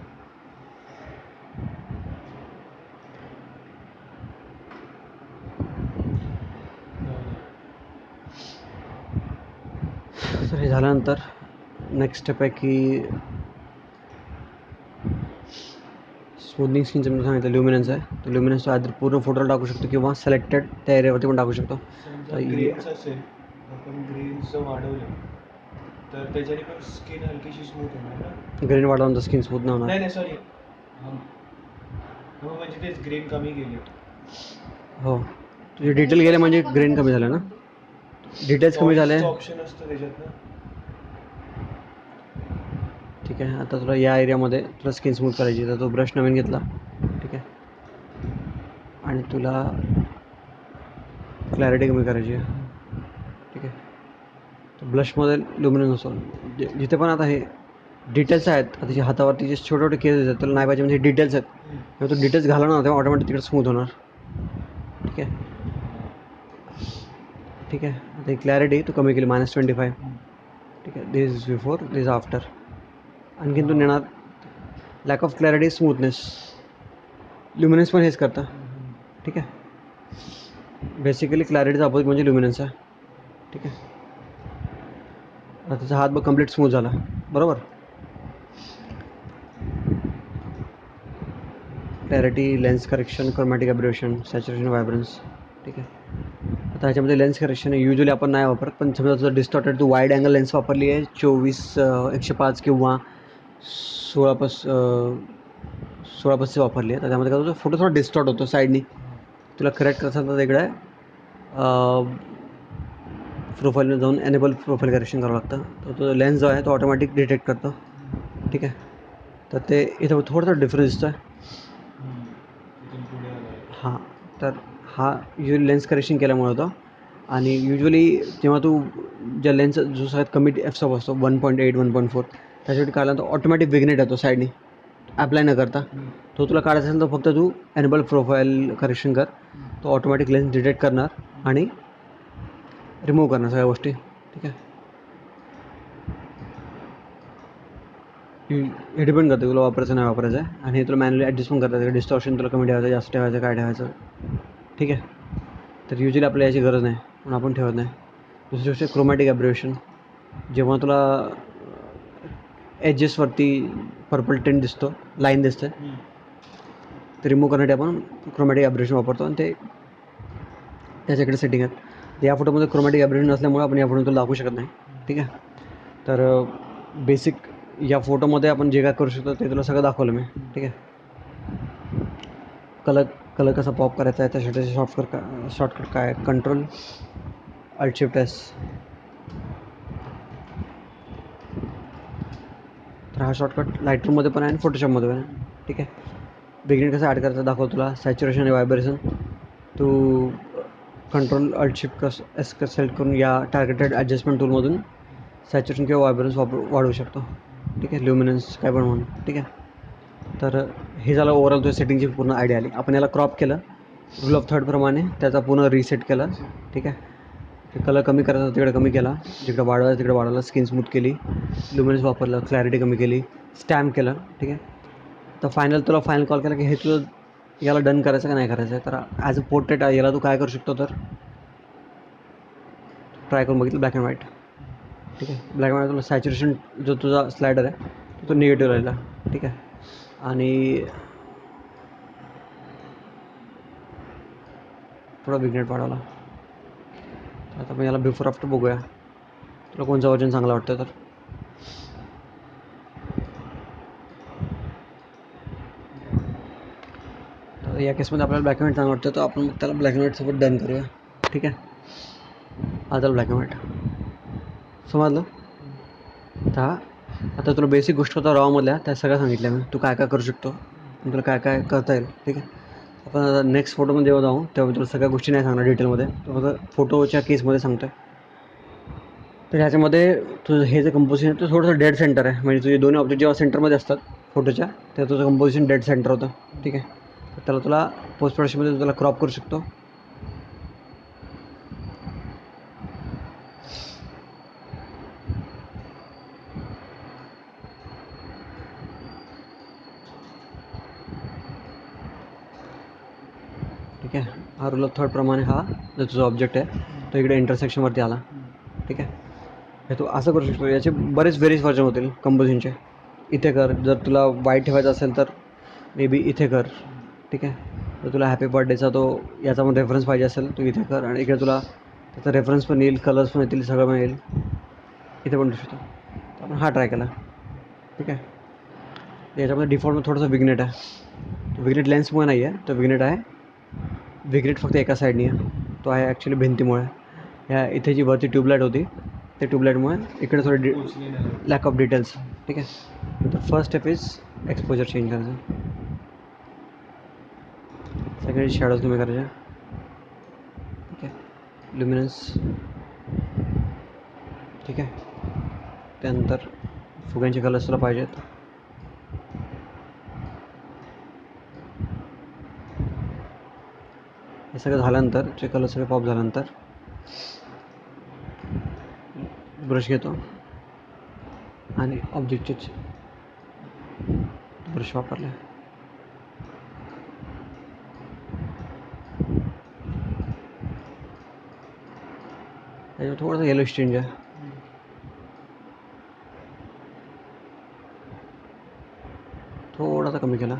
तर हे झाल्यानंतर नेक्स्ट स्टेप आहे की स्मूथनिंग स्किनचं मी सांगितलं ल्युमिनन्स आहे. तर ल्युमिनन्स आधी पूर्ण फोटोला टाकू शकतो किंवा सिलेक्टेड त्या एरियावरती पण टाकू शकतो. समजा तर ग्रेन्स असेल, आपण ग्रेन्सचं वाढवलं तर त्याच्याने पण स्किन हलकीशी स्मूथ होणार ना? ग्रेन वाढवल्यानंतर स्किन स्मूथ नाही होणार. नाही सॉरी. हो म्हणजे तेच ग्रेन कमी गेले. हो, तुझे डिटेल गेले म्हणजे ग्रेन कमी झालं ना, डिटेल्स कमी झाले. नॉईजचं ऑप्शन असतं त्याच्यात ना. ठीक आहे, आता तुला या एरियामध्ये तुला स्किन स्मूथ करायची तर तो ब्रश नवीन घेतला. ठीक आहे, आणि तुला क्लॅरिटी कमी करायची आहे. ठीक आहे, तर ब्लशमध्ये ल्युमिनन्स असो जिथे पण आता हे डिटेल्स आहेत. आता जे हातावरती जे छोटे छोटे केसेस आहेत तुला नाही पाहिजे म्हणजे डिटेल्स आहेत, तेव्हा तो डिटेल्स घालवणार ना तेव्हा ऑटोमॅटिक तिकडे स्मूथ होणार. ठीक आहे. ठीक आहे, आता ही क्लॅरिटी तू कमी केली -25. ठीक आहे, this is before, this is after. आणखीन तू नेणार lack of clarity, smoothness. Luminance पण हेच करतं. ठीक आहे, बेसिकली क्लॅरिटीचा अपोजिट म्हणजे ल्युमिनन्स आहे. ठीक आहे, आता त्याचा हात बघ कम्प्लीट स्मूथ झाला बरोबर. Clarity, lens correction, chromatic aberration, saturation, vibrance. ठीक आहे, आता ह्याच्यामध्ये लेन्स करेक्शन युजली आपण नाही वापरत, पण समजा तुझं डिस्टॉर्टेड तू वाईड अँगल लेन्स वापरली आहे 24-105 किंवा 16-35 वापरली आहे, तर त्यामध्ये काय होतं फोटो थोडा डिस्टॉर्ट होतो साईडनी. तुला करेक्ट करायचं तर तिकडे प्रोफाईलमध्ये जाऊन एनेबल प्रोफाईल करेक्शन करावं लागतं. तर तो लेन्स जो आहे तो ऑटोमॅटिक डिटेक्ट करतो. ठीक आहे, तर ते इथं थोडासा डिफरन्स दिसतो आहे. इथून पुढे आलं. हां, तर हा युजली लेन्स करेक्शन केल्यामुळे होतं. आणि युजली जेव्हा तू ज्या लेन्सचा जो सगळ्यात कमी एफ-स्टॉप असतो 1.8, 1.4 त्याच्यासाठी काढला तर ऑटोमॅटिक विग्नेट येतो साईडनी ॲप्लाय न करता. तो तुला काढायचा असेल तर फक्त तू एनेबल प्रोफाईल करेक्शन कर, तो ऑटोमॅटिक लेन्स डिटेक्ट करणार आणि रिमूव्ह करणार सगळ्या गोष्टी. ठीक आहे, हे डिपेंड करतं तुला वापरायचं नाही वापरायचं आहे. आणि हे तुला मॅन्युअली ॲडजस्ट पण करता येतं, डिस्टॉर्शन तुला कमी ठेवायचं, जास्त ठेवायचं, काय ठेवायचं. ठीक आहे, तर युजली आपल्याला याची गरज नाही म्हणून आपण ठेवत नाही. दुसरी गोष्ट क्रोमॅटिक ॲब्रेशन. जेव्हा तुला एजेसवरती पर्पल टिंट दिसतो, लाईन दिसते, ते रिमूव्ह करण्यासाठी आपण क्रोमॅटिक ॲब्रेशन वापरतो आणि ते त्याच्याकडे सेटिंग आहेत. या फोटोमध्ये क्रोमॅटिक ॲब्रेशन नसल्यामुळे आपण या फोटो तुला दाखवू शकत नाही. ठीक आहे, तर बेसिक या फोटोमध्ये आपण जे काय करू शकतो ते तुला सगळं दाखवलं मी. ठीक आहे, कलर कसा पॉप करायचा आहे त्यासाठी शॉर्टकट काय आहे, कंट्रोल अल्ट शिफ्ट एस. तर हा शॉर्टकट लाईटरूममध्ये पण आहे आणि फोटोशॉपमध्ये पण आहे. ठीक आहे, बिगिनिंग कसं ॲड करायचं दाखव तुला. सॅच्युरेशन आणि व्हायब्रेशन तू control alt shift S select करून या टार्गेटेड ॲडजस्टमेंट टूलमधून सॅच्युरेशन किंवा व्हायब्रन्स वाढवू शकतो. ठीक आहे, ल्युमिनन्स काय पण म्हणून. ठीक आहे, तर हे झालं ओव्हरऑल तुझ्या सेटिंगची पूर्ण आयडिया आली. आपण याला क्रॉप केलं रूल ऑफ थर्डप्रमाणे, त्याचा पूर्ण रिसेट केला. ठीक आहे, ते कलर कमी करायचा तिकडे कमी केला, जिकडे वाढवायचं तिकडे वाढवला, स्किन स्मूथ केली, ल्युमिनन्स वापरलं, क्लॅरिटी कमी केली, स्टॅम्प केलं. ठीक आहे, तर तुला फायनल कॉल केला की हे तुला याला डन करायचं का नाही करायचं आहे. तर ॲज अ पोर्ट्रेट याला तू काय करू शकतो तर ट्राय करून बघितलं ब्लॅक अँड व्हाईट. ठीक आहे. ब्लॅक अँड व्हाईट तुला सॅच्युरेशन जो तुझा स्लायडर आहे तो निगेटिव्ह राहिला. ठीक आहे. आणि थोडा विग्नेट वाढवला. आता आपण याला बिफोर आफ्टर बघूया, तुला कोणचं वर्जन चांगलं वाटतं. तर या केसमध्ये आपल्याला ब्लॅक अँड व्हाईट चांगलं वाटतं, तर आपण मग त्याला ब्लॅक अँड व्हाईटसोबत डन करूया. ठीक आहे. आता ब्लॅक अँड व्हाईट समजलं. आता तुला बेसिक गोष्ट होता रॉमधल्या त्या सगळ्या सांगितल्या मी, तू काय काय करू शकतो आणि तुला काय काय करता येईल. ठीक आहे. आपण आता नेक्स्ट फोटोमध्ये जेव्हा जाऊ तेव्हा मी तुला सगळ्या गोष्टी नाही सांगणार डिटेलमध्ये, तो फक्त फोटोच्या केसमध्ये सांगतो आहे. तर ह्याच्यामध्ये तुझं हे जे कंपोजिशन आहे ते थोडंसं डेड सेंटर आहे, म्हणजे तुझे दोन्ही ऑब्जेक्ट जेव्हा सेंटरमध्ये असतात फोटोच्या तेव्हा तुझं कंपोजिशन डेड सेंटर होतं. ठीक आहे. तर त्याला तुला पोस्ट प्रोडक्शनमध्ये तुला क्रॉप करू शकतो. ठीक आहे. हा रूल ऑफ थर्डप्रमाणे हा जो तुझा ऑब्जेक्ट आहे तो इकडे इंटरसेक्शनवरती आला. ठीक आहे. हे तू असं करू शकतो. याचे बरेच व्हेरियस वर्जन होतील कंपोजिशनचे. इथे कर, जर तुला वाईट ठेवायचा असेल तर मे बी इथे कर. ठीक आहे. जर तुला हॅपी बर्थडेचा तो याचा पण रेफरन्स पाहिजे असेल तू इथे कर, आणि इकडे तुला त्याचा रेफरन्स पण येईल, कलर्स पण येतील, सगळं पण येईल. इथे पण दिसतो. तर आपण हा ट्राय केला. ठीक आहे. याच्यामध्ये डिफॉल्टमध्ये थोडंसं विग्नेट आहे. विग्नेट लेन्समुळे नाही आहे, तो विग्नेट आहे. विग्नेट फक्त एका साईडनी आहे, तो आहे ॲक्च्युली भिंतीमुळे. ह्या इथे जी वरती ट्यूबलाईट होती ते ट्यूबलाईटमुळे इकडे थोडी लॅक ऑफ डिटेल्स. ठीक आहे. तर first step is exposure change करायचं. सेकंड शॅडोज कमी करायचे. ठीक आहे. ल्युमिनन्स. ठीक आहे. त्यानंतर फुग्यांचे कलर्स तुला पाहिजेत. हे सगळं झाल्यानंतर जे कलर सगळे पॉप झाल्यानंतर ब्रश घेतो आणि ऑब्जेक्टचेच ब्रश वापरले. त्याच्यावर थोडंसं येलो स्टिंज आहे. थोडासा कमी केला.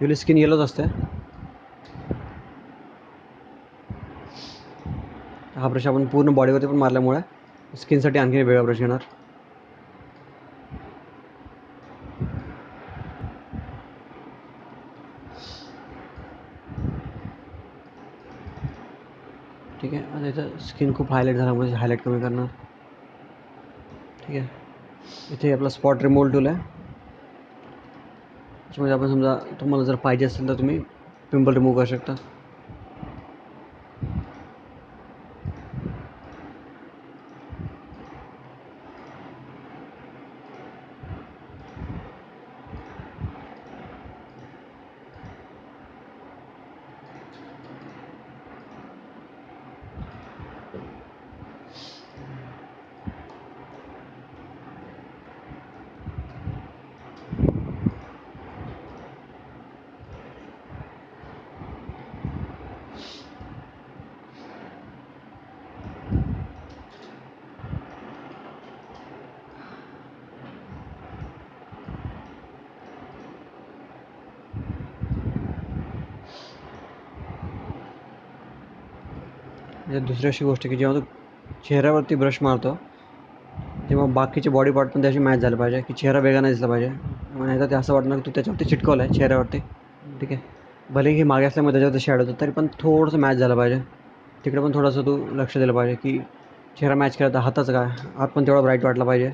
युली स्किन येलोच असते. हा ब्रश आपण पूर्ण बॉडीवरती पण मारल्यामुळे स्किनसाठी आणखी वेगळा ब्रश घेणार. ठीक आहे. आता इथं स्किन खूप हायलाईट झाल्यामुळे हायलाईट कमी करणार. ठीक आहे. इथे आपला स्पॉट रिमूव्हल टूल आहे. त्याच्यामध्ये आपण समजा तुम्हाला जर पाहिजे असेल तर तुम्ही पिंपल रिमूव्ह करू शकता. दुसरी अशी गोष्ट की जेव्हा तू चेहऱ्यावरती ब्रश मारतो तेव्हा बाकीचे बॉडी पार्ट पण त्याशी मॅच झालं पाहिजे, की चेहरा वेगळा नाही दिसला पाहिजे. नाही तर ते असं वाटणार की तू त्याच्यावरती चिटकवलं आहे चेहऱ्यावरती. ठीक आहे. भलेही मागे असल्यामुळे त्याच्यावरती शॅडो होतं तरी पण थोडंसं मॅच झालं पाहिजे. तिकडे पण थोडंसं तू लक्ष दिलं पाहिजे की चेहरा मॅच केला तर हाताचं काय, हात पण तेवढा ब्राईट वाटला पाहिजे,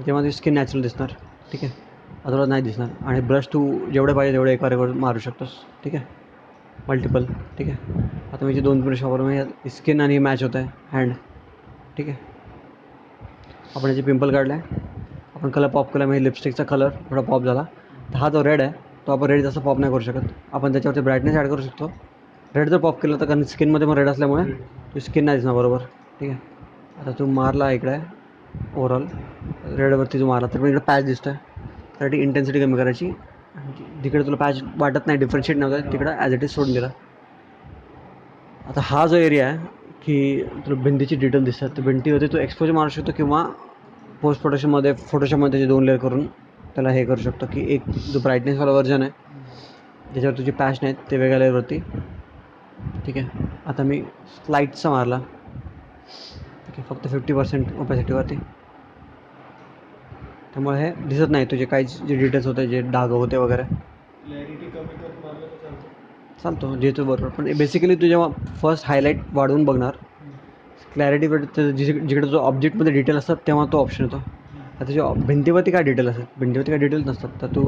तेव्हा ती स्किन नॅचरल दिसणार. ठीक आहे. अदरवाईज नाही दिसणार. आणि ब्रश तू जेवढे पाहिजे तेवढे एकावर मारू शकतोस. ठीक आहे. मल्टिपल. ठीक आहे. आता मी जे 2 ब्रश वापरून स्किन आणि मॅच होत आहे हँड. ठीक आहे. आपण याचे पिंपल काढला आहे, आपण कलर पॉप केला, म्हणजे लिपस्टिकचा कलर थोडा पॉप झाला. तर हा जो रेड आहे तो आपण रेड जास्त पॉप नाही करू शकत. आपण त्याच्यावरती ब्राईटनेस ॲड करू शकतो. रेड जर पॉप केलं तर कारण स्किनमध्ये पण रेड असल्यामुळे तू स्किन नाही दिसणार बरोबर. ठीक आहे. आता तू मारला इकडे ओव्हरऑल रेडवरती तू मारला तर पण इकडे पॅच दिसतो आहे. त्यासाठी इंटेन्सिटी कमी करायची. तिकडे तुला पॅच वाटत नाही, डिफरन्शिएट नव्हतं, तिकडं ॲज इट इज सोडून दिला. आता हा जो एरिया आहे की तुला भिंतीची डिटेल दिसतात, तर भिंतीवरती तू एक्सपोजर मारू शकतो किंवा पोस्ट प्रोडक्शनमध्ये फोटोशॉपमध्ये त्याचे 2 लेअर करून त्याला हे करू शकतो की एक जो ब्राईटनेसवाला व्हर्जन आहे ज्याच्यावर तुझे पॅच नाहीत ते वेगळ्या लेअरवरती. ठीक आहे. आता मी स्लाईडचा मारला. ठीक आहे. फक्त 50% ओपॅसिटीवरती. त्यामुळे हे दिसत नाही तुझे काही जे डिटेल्स होते जे डाग होते वगैरे. क्लॅरिटी कमी करून मारलं तर चालतं. चालतो जे तू बरोबर. पण बेसिकली तू जेव्हा फर्स्ट हायलाईट वाढवून बघणार क्लॅरिटी जिकडे जो ऑब्जेक्टमध्ये डिटेल असतात तेव्हा तो ऑप्शन येतो. आता जे भिंतीवरती काय डिटेल असतात, भिंतीवरती काय डिटेल्स नसतात. तर तू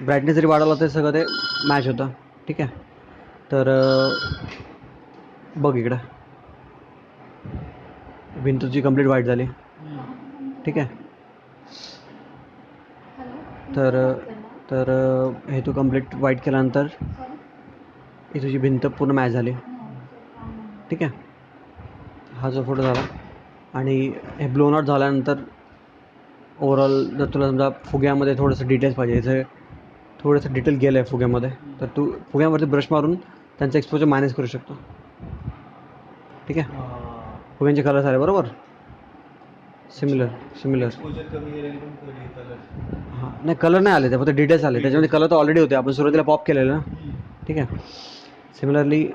ब्राईटनेस जरी वाढवला तर सगळं ते मॅच होतं. ठीक आहे. तर बघ इकडं भिंत तुझी कंप्लीट व्हाईट झाली. ठीक आहे. तर तर हे तू कंप्लीट व्हाईट केल्यानंतर ही तुझी भिंत पूर्ण मॅच झाली. ठीक आहे. हा जो फोटो झाला आणि हे ब्लोन आउट झाल्यानंतर ओव्हरऑल जर तुला समजा फुग्यामध्ये थोडंसं डिटेल्स पाहिजे, जर थोडंसं डिटेल गेलं आहे फुग्यामध्ये तर तू फुग्यावरती ब्रश मारून त्यांचं एक्सपोजर मॅनेज करू शकतो. ठीक आहे. फुग्यांचे कलर्स आले बरोबर. सिमिलर एक्सपोजर कमी केलेली पण कलर. हां नाही कलर नाही आले ते फक्त डिटेल्स आले. त्याच्यामध्ये कलर तर ऑलरेडी होते, आपण सुरुवातीला पॉप केलेलं ना. ठीक आहे. सिमिलरली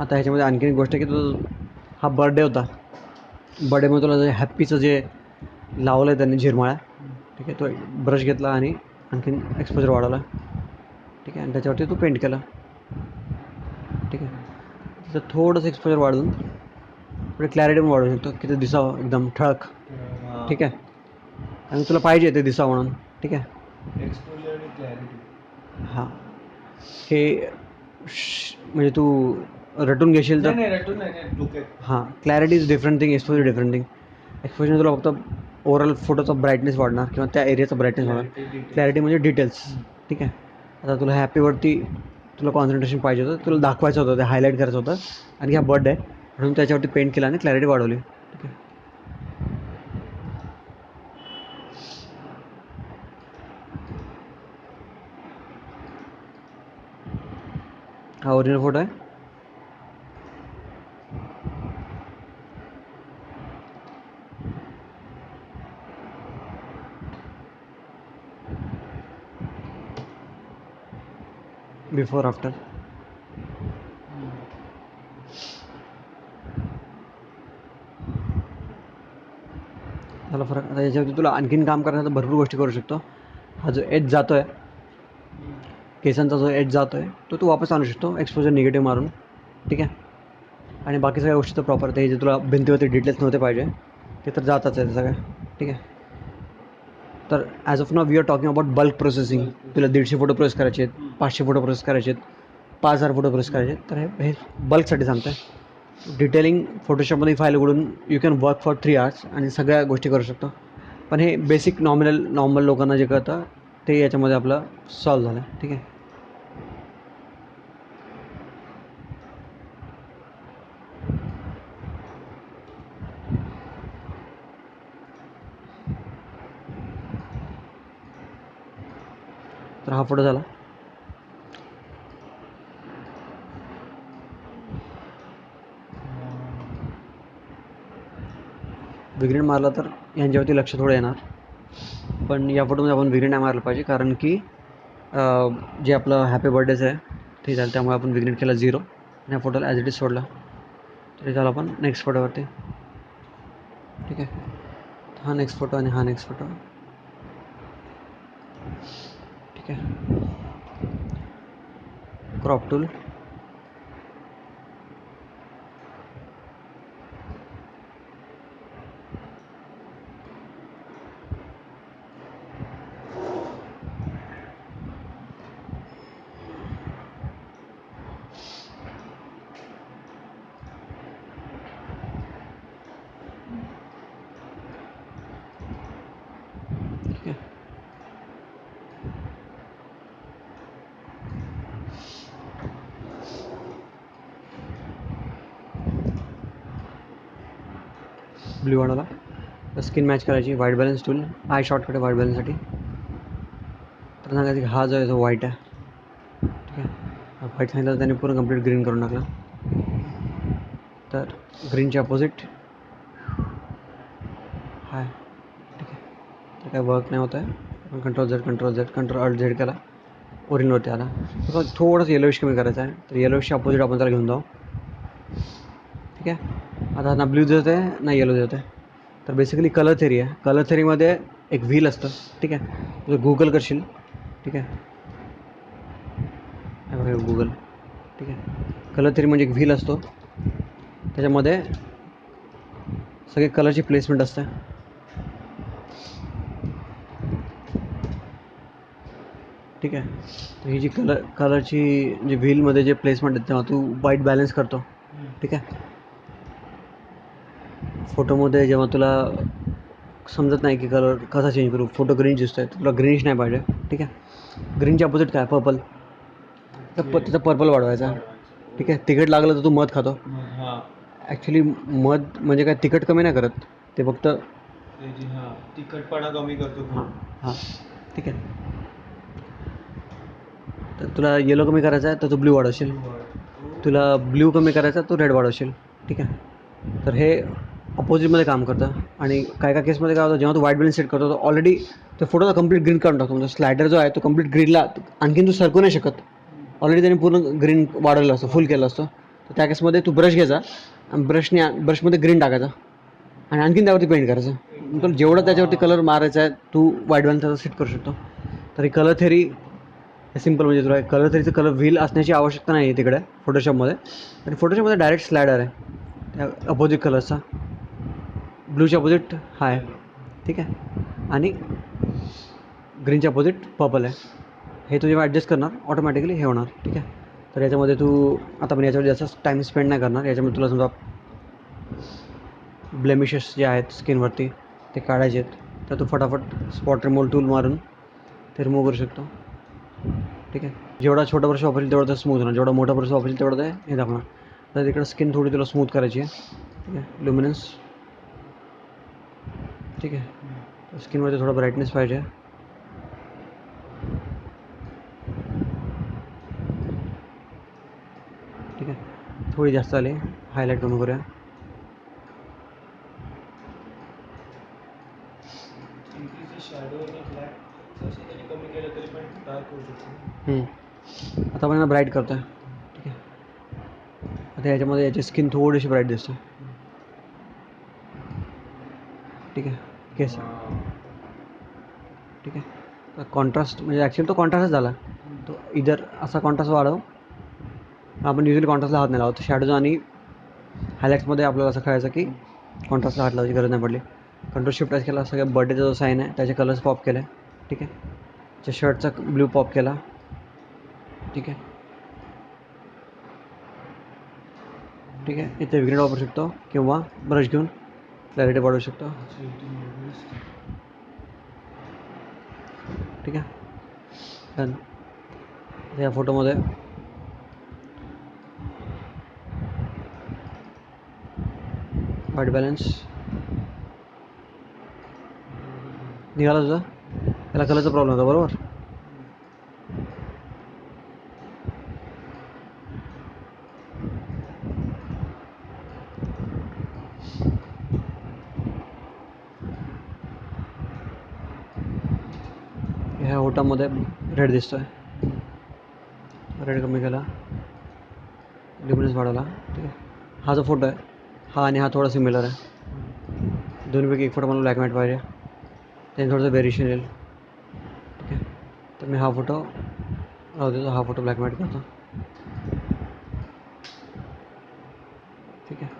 आता ह्याच्यामध्ये आणखी एक गोष्ट आहे की तो हा बर्थडे होता. बर्थडेमध्ये तुला जे हॅप्पीचं जे लावलं आहे त्यांनी झिरमाळ्या. ठीक आहे. तो ब्रश घेतला आणि आणखीन एक्सपोजर वाढवला. ठीक आहे. आणि त्याच्यावरती तू पेंट केला. ठीक आहे. तिथं थोडंसं एक्सपोजर वाढवून पुढे क्लॅरिटी पण वाढवू शकतो की ते दिसावं एकदम ठळक. ठीक आहे. आणि तुला पाहिजे ते दिसावं म्हणून. ठीक आहे. एक्सपोजर आणि क्लॅरिटी. हां हे म्हणजे तू रटून घेशील तर नाही रटून नाही डोक्यात. हां clarity is different thing, exposure different thing. एक्सपोजरने तुला फक्त ओव्हरऑल फोटोचा ब्राईटनेस वाढणार किंवा त्या एरियाचा ब्राईटनेस वाढणार. क्लॅरिटी म्हणजे डिटेल्स. ठीक आहे. आता तुला हॅपीवरती तुला कॉन्सन्ट्रेशन पाहिजे होतं, तुला दाखवायचं होतं, ते हायलाईट करायचं होतं आणि हा बर्थडे म्हणून त्याच्यावरती पेंट केला आणि क्लॅरिटी वाढवली. ठीक आहे. हा ओरिजिनल फोटो आहे. Before after. झाला फरक. आता याच्यावरती तुला आणखीन काम करण्याचं भरपूर गोष्टी करू शकतो. हा जो एज जातो आहे केसांचा जो एज जातो आहे तो तू वापस आणू शकतो एक्सपोजर निगेटिव्ह मारून. ठीक आहे. आणि बाकी सगळ्या गोष्टी तर प्रॉपर ते जे तुला भिंतीवरती डिटेल्स नव्हते पाहिजे ते तर जातच आहे सगळ्या. ठीक आहे. तर as of now we are talking about bulk processing. तुला 150 फोटो प्रोसेस करायचे आहेत, 500 फोटो प्रोसेस करायचे आहेत, 5000 फोटो प्रोसेस करायचे आहेत. तर हे बल्कसाठी सांगतो आहे. डिटेलिंग फोटोशॉपमध्ये फाईल उघडून you can work for 3 hours आणि सगळ्या गोष्टी करू शकतो. पण हे बेसिक नॉर्मल लोकांना जे कळतं ते याच्यामध्ये आपलं सॉल्व झालं. ठीक आहे. तर हा फोटो झाला. विग्रेड मारला तर यांच्यावरती लक्ष थोडं येणार. पण या फोटोमध्ये आपण विग्रेड नाही मारलं पाहिजे कारण की जे आपलं हॅपी बर्थडेचं आहे ते झालं त्यामुळे आपण विग्रेड केला 0 आणि या फोटोला ॲज इट इज सोडला. तरी झालं आपण नेक्स्ट फोटोवरती. ठीक आहे. हा नेक्स्ट फोटो आणि हा नेक्स्ट फोटो. ठीक आहे. Crop tool. ठीक आहे. ब्ल्यू वाढवला. स्किन मॅच करायची. White balance tool. I shortcut आहे व्हाईट बॅलन्ससाठी. तर सांगायचं की हा जो आहे तो व्हाईट आहे. ठीक आहे. व्हाईट सांगितलं तर त्याने पूर्ण कंप्लीट ग्रीन करून टाकला. तर ग्रीनच्या अपोजिट हाय. ठीक आहे. ते काय वर्क नाही होत आहे. आपण कंट्रोल अल्ट झेड केला, ओरिजिनवरती आला. तर थोडंसं येलोइश कमी करायचं आहे, तर येलोइशच्या अपोजिट आपण त्याला घेऊन जाऊ. ठीक आहे. आता ना ब्ल्यू देत आहे ना येलो देत आहे. तर बेसिकली कलर थेरी आहे. कलर थेरीमध्ये एक व्हील असतं. ठीक आहे. तुझं गुगल करशील. ठीक आहे. गुगल. ठीक आहे. कलर थेरी म्हणजे एक व्हील असतो, त्याच्यामध्ये सगळे कलरची प्लेसमेंट असते. ठीक आहे. तर ही जी कलरची जी व्हीलमध्ये जे प्लेसमेंट आहे तेव्हा तू वाईट बॅलन्स करतो. ठीक आहे. फोटोमध्ये जेव्हा तुला समजत नाही की कलर कसा चेंज करू, फोटो ग्रीन दिसतोय, तुला ग्रीनिश नाही पाहिजे. ठीक आहे. ग्रीनच्या अपोजिट काय, पर्पल. त्याचा पर्पल वाढवायचा. ठीक आहे. तिखट लागलं तर तू मध खातो. हां ॲक्च्युली मध म्हणजे काय तिखट कमी नाही करत, ते फक्त हां तिखटपणा कमी करतो. हां. ठीक आहे. तर तुला येलो कमी करायचा आहे तर तू ब्ल्यू वाढवशील. तुला ब्ल्यू कमी करायचा तू रेड वाढवशील. ठीक आहे. तर हे अपोजिटमध्ये काम करतं. आणि काय केसमध्ये काय होतं, जेव्हा तू व्हाईट बॅलन्स सेट करतो तर ऑलरेडी त्या फोटोचा कंप्लीट ग्रीन काढून टाकतो. म्हणजे स्लायडर जो आहे तो कंप्लीट ग्रीनला आणखीन तू सरकू नाही शकत. ऑलरेडी त्याने पूर्ण ग्रीन वाढवलेलं असतं, फुल केलं असतं. तर त्या केसमध्ये तू ब्रश घ्यायचा आणि ब्रशमध्ये ग्रीन टाकायचा आणि आणखीन त्यावरती पेंट करायचं. तुला जेवढं त्याच्यावरती कलर मारायचा आहे तू व्हाईट बॅलन्स त्याचा सेट करू शकतो. तर ही कलर थेरी सिम्पल, म्हणजे तुला कलर थेरीचं कलर व्हील असण्याची आवश्यकता नाही आहे तिकडे फोटोशॉपमध्ये. आणि फोटोशॉपमध्ये डायरेक्ट स्लायडर आहे त्या अपोजिट कलर्सचा. ब्लूच्या अपोजिट हा आहे. ठीक आहे. आणि ग्रीनच्या अपोजिट पर्पल आहे. हे तू जेव्हा ॲडजस्ट करणार ऑटोमॅटिकली हे होणार. ठीक आहे. तर याच्यामध्ये तू आता पण याच्यावर जास्त टाईम स्पेंड नाही करणार. याच्यामध्ये तुला समजा ब्लेमिशेस जे आहेत स्किनवरती ते काढायचे आहेत, तर तू फटाफट स्पॉट रिमूव्हल टूल मारून ते रिमूव्ह करू शकतो. ठीक आहे. जेवढा छोटा ब्रश वापरेल तेवढं ते स्मूथ होणार, जेवढा मोठा ब्रश वापरेल तेवढं ते हे दाखवणार. तर तिकडं स्किन थोडी तुला स्मूथ करायची आहे. ठीक आहे. ल्युमिनन्स. ठीक आहे. स्किनमध्ये थोडा ब्राईटनेस पाहिजे. ठीक आहे. थोडी जास्त आली, हायलाईट कमी करूया. शॅडो आणि ब्लॅक जसं त्यांनी कमी केलं तरी पण डार्क होऊ शकतो. आता आपण यांना ब्राईट करतो आहे. ठीक आहे. आता याच्यामध्ये याची स्किन थोडीशी ब्राईट दिसते. ठीक आहे. केस. ठीक आहे. तर कॉन्ट्रास्ट म्हणजे ॲक्च्युअली तो कॉन्ट्रास्टच झाला. तो इधर असा कॉन्ट्रास्ट वाढव. आपण युजली कॉन्ट्रास्टला हात नाही लावतो. शॅडोज आणि हायलाईट्समध्ये आपल्याला असं कळायचं की कॉन्ट्रास्टला हात लावायची गरज नाही पडली. कंट्रोल शिफ्ट एस केला, सगळ्या बर्थडेचा जो साईन आहे त्याचे कलर्स पॉप केले. ठीक आहे. त्या शर्टचा ब्ल्यू पॉप केला. ठीक आहे. ठीक आहे. इथे विग्रेड वापरू शकतो किंवा ब्रश घेऊन क्लॅरिटी वाढवू शकतो. ठीक आहे. डन. या फोटोमध्ये व्हाईट बॅलन्स निघाला तुझा. त्याला कलरचा प्रॉब्लेम होता बरोबर. ह्या फोटोमध्ये रेड दिसतो आहे. रेड कमी केला, ल्युमिनन्स वाढवला. ठीक आहे. हा जो फोटो आहे हा आणि हा थोडा सिमिलर आहे. दोन्हीपैकी एक फोटो मला ब्लॅक मॅट पाहिजे, त्याने थोडंसं व्हेरिएशन येईल. ठीक आहे. तर मी हा फोटो राहू देतो, हा फोटो ब्लॅक मॅट करतो. ठीक आहे.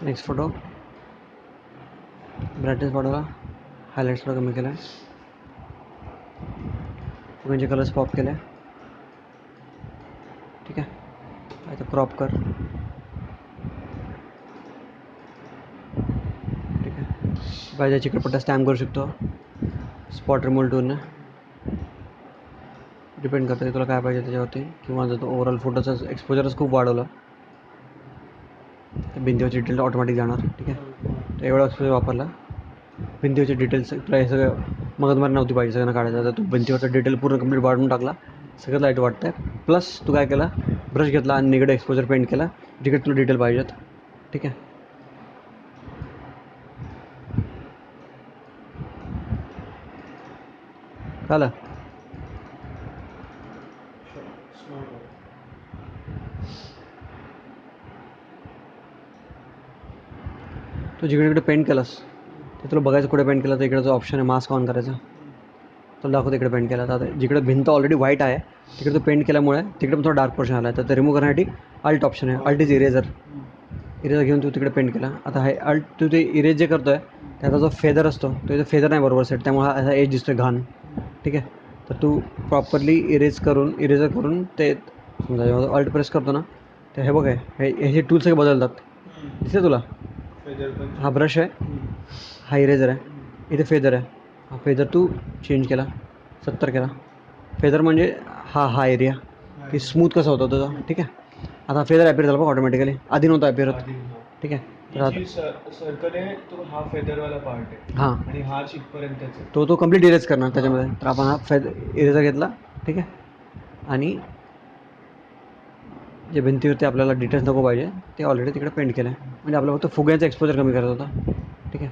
नेक्स्ट फोटो ब्राईटनेस वाढवला, हायलाईट्स थोडा कमी केला, म्हणजे कलर्स पॉप केले. ठीक आहे. आता क्रॉप कर. ठीक आहे. पाहिजे चिकटपट्टा स्टॅम्प करू शकतो स्पॉट रिमूव्हल टूलने. डिपेंड करतं की तुला काय पाहिजे त्याच्यावरती, किंवा जर तो ओव्हरऑल फोटोचं एक्सपोजरच खूप वाढवलं तर भिंतीवरची डिटेल ऑटोमॅटिक जाणार. ठीक आहे, तर एवढा एक्सपोजर वापरला, भिंतीवरचे डिटेल्स तुला हे सगळं मगजमारी नव्हती पाहिजे सगळं काढायचं, तर तू भिंतीवरचा डिटेल पूर्ण कंप्लीट वाढवून टाकला, सगळं लाईट वाटतं आहे. प्लस तू काय केला, ब्रश घेतला आणि निगेटिव्ह एक्सपोजर पेंट केला जिकडे तुला डिटेल पाहिजेत. ठीक आहे, झालं. स्मॉल तू जिकडे जिकडे पेंट केलास ते तुला बघायचं कुठे पेंट केलं, तर इकडे जो ऑप्शन आहे मास्क ऑन करायचा, तुला दाखवतो इकडे पेंट केला. तर आता जिकडे भिंत ऑलरेडी व्हाईट आहे तिकडे तो पेंट केल्यामुळे तिकडे पण थोडा डार्क पोर्शन आला आहे, तर ते रिमूव्ह करण्यासाठी अल्ट ऑप्शन आहे, अल्ट इज इरेझर. इरेझर घेऊन तू तिकडे पेंट केला. आता हे अल्ट तू ते इरेज जे करतो आहे त्याचा जो फेदर असतो तो इथं फेदर नाही बरोबर सेट, त्यामुळे हा असा एज दिसतो आहे घाण. ठीक आहे, तर तू प्रॉपरली इरेझर करून ते समजा जेव्हा अल्ट प्रेस करतो ना, तर हे बघ हे टूल्स सगळे बदलतात, दिसते तुला. फेदर पण हा ब्रश आहे, हा इरेझर आहे, इथे फेदर आहे. हा फेदर तू चेंज केला, 70 केला. फेदर म्हणजे हा एरिया की स्मूथ कसा होता तुझा. ठीक आहे, आता फेदर ॲपियर झाला बघ ऑटोमॅटिकली, आधी नव्हता ॲपियर होत. आधी ठीक आहे, तर ही जी आता सर्कल आहे तो हा फेदरवाला पार्ट आहे हां आणि हा शिकपर्यंतच आहे. तो कंप्लीट इरेज करणार त्याच्यामध्ये. तर आपण हा इरेझर घेतला. ठीक आहे, आणि जे भिंतीवरती आपल्याला डिटेल्स नको पाहिजे ते ऑलरेडी तिकडे पेंट केलं आहे, म्हणजे आपल्याला फक्त फुग्याचा एक्सपोजर कमी करायचा होता. ठीक आहे,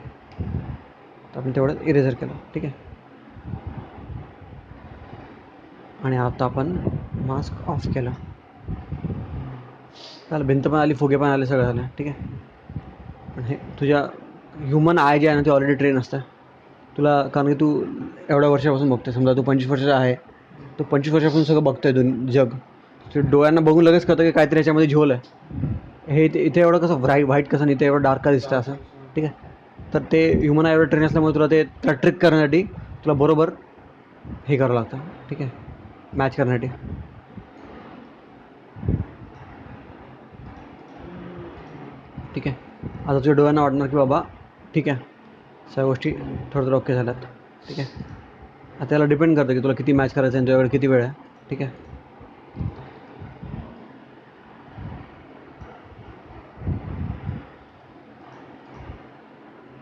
तर आपण तेवढं इरेझर केलं. ठीक आहे, आणि आता आपण मास्क ऑफ केला. त्याला भिंत पण आली, फुगे पण आले, सगळं झालं. ठीक आहे, पण हे तुझ्या ह्युमन आय जे आहे ना ते ऑलरेडी ट्रेन असतं तुला, कारण की तू एवढ्या वर्षापासून बघतोय. समजा तू 25 वर्षाचा आहे, तू 25 वर्षापासून सगळं बघतोय जग. तू डोळ्यांना बघून लगेच कळतं की काहीतरी याच्यामध्ये झोल आहे. हे इथे एवढं कसं व्हाईट कसं, आणि इथे एवढं डार्क का दिसतं असं. ठीक आहे, तर ते ह्युमन आय एवढं ट्रेन असल्यामुळे तुला ते त्याला ट्रिक करण्यासाठी तुला बरोबर हे करावं लागतं. ठीक आहे, मॅच करण्यासाठी. ठीक आहे, आता तुझ्या डोळ्यांना वाटणार की बाबा ठीक आहे सगळ्या गोष्टी थोडं थोडं ओके झाल्यात. ठीक आहे, आता त्याला डिपेंड करतं की तुला किती मॅच करायचं आहे, तुझ्याकडे किती वेळ आहे. ठीक आहे,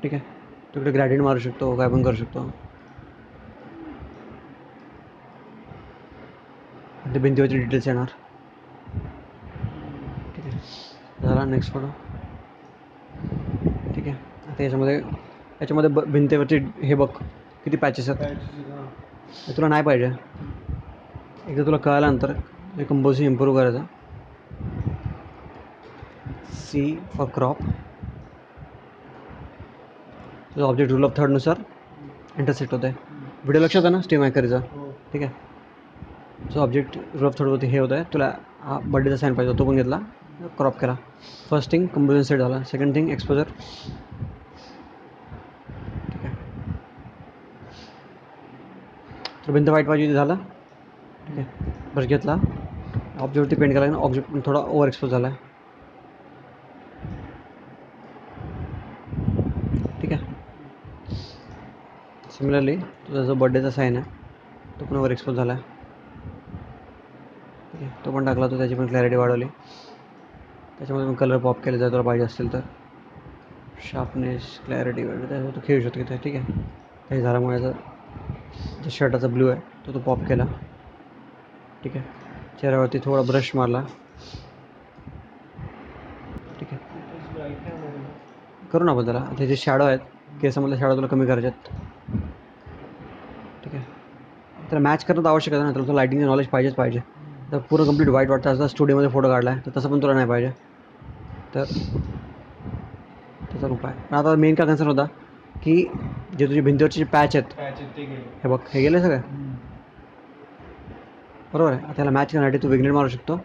ठीक आहे, तू इकडे ग्रॅडियंट मारू शकतो, काय पण करू शकतो. ते भिंतीवरचे डिटेल्स येणार. ठीक आहे, झाला नेक्स्ट फोटो. ठीक आहे, आता याच्यामध्ये भिंतीवरचे हे बघ किती पॅचेस आहेत. हे तुला नाही पाहिजे. एकदा तुला कळाल्यानंतर हे कंपोजिशन इम्प्रूव्ह करायचं. सी फॉर क्रॉप, तुझं ऑब्जेक्ट रूल ऑफ थर्डनुसार इंटरसेक्ट होतं आहे. व्हिडिओ लक्षात आहे ना स्टीम मॅकरीचा. ठीक आहे, जो ऑब्जेक्ट रूल ऑफ थर्डवरती हे होतं आहे, तुला हा बड्डेचा साईन पाहिजे तो पण घेतला, क्रॉप केला. फर्स्ट थिंग कंपोजिशन सेट झाला. Second thing exposure. ठीक आहे, तर भिंत वाईट पाहिजे झालं. ठीक आहे, ब्रश घेतला, ऑब्जेक्टवरती पेंट केला, ऑब्जेक्ट पण थोडा ओव्हर एक्सपोज झाला आहे. ठीक आहे, सिमिलरली तुझा जो बड्डेचा साईन आहे तो पण ओव्हर एक्सपोज झाला आहे. ठीक आहे, तो पण टाकला, तो त्याची पण क्लॅरिटी वाढवली. त्याच्यामध्ये पण कलर पॉप केले जर तुला पाहिजे असतील तर, शार्पनेस, क्लॅरिटी वगैरे त्याच्यावर तू खेळू शकतो तिथे. ठीक आहे, हे झाल्यामुळे जो शर्टाचा ब्लू आहे तो पॉप केला. ठीक आहे, चेहऱ्यावरती थोडा ब्रश मारला. ठीक आहे, करू ना आपण त्याला. आता जे शॅडो आहेत, केसामधले शॅडो तुला कमी करायचे आहेत. ठीक आहे, त्याला मॅच करणं आवश्यक आहे ना, तुला लायटिंगचं नॉलेज पाहिजेच पाहिजे. तर पूर्ण कंप्लीट वाईट वाटतं असं स्टुडिओमध्ये फोटो काढला आहे, तर तसं पण तुला नाही पाहिजे. तर त्याचा उपाय. पण आता मेन काय कन्सर्न होता की जे तुझे भिंतीवरचे जे पॅच आहेत हे बघ, हे गेले सगळे बरोबर आहे. आता त्याला मॅच करण्यासाठी तू विग्नेट मारू शकतो.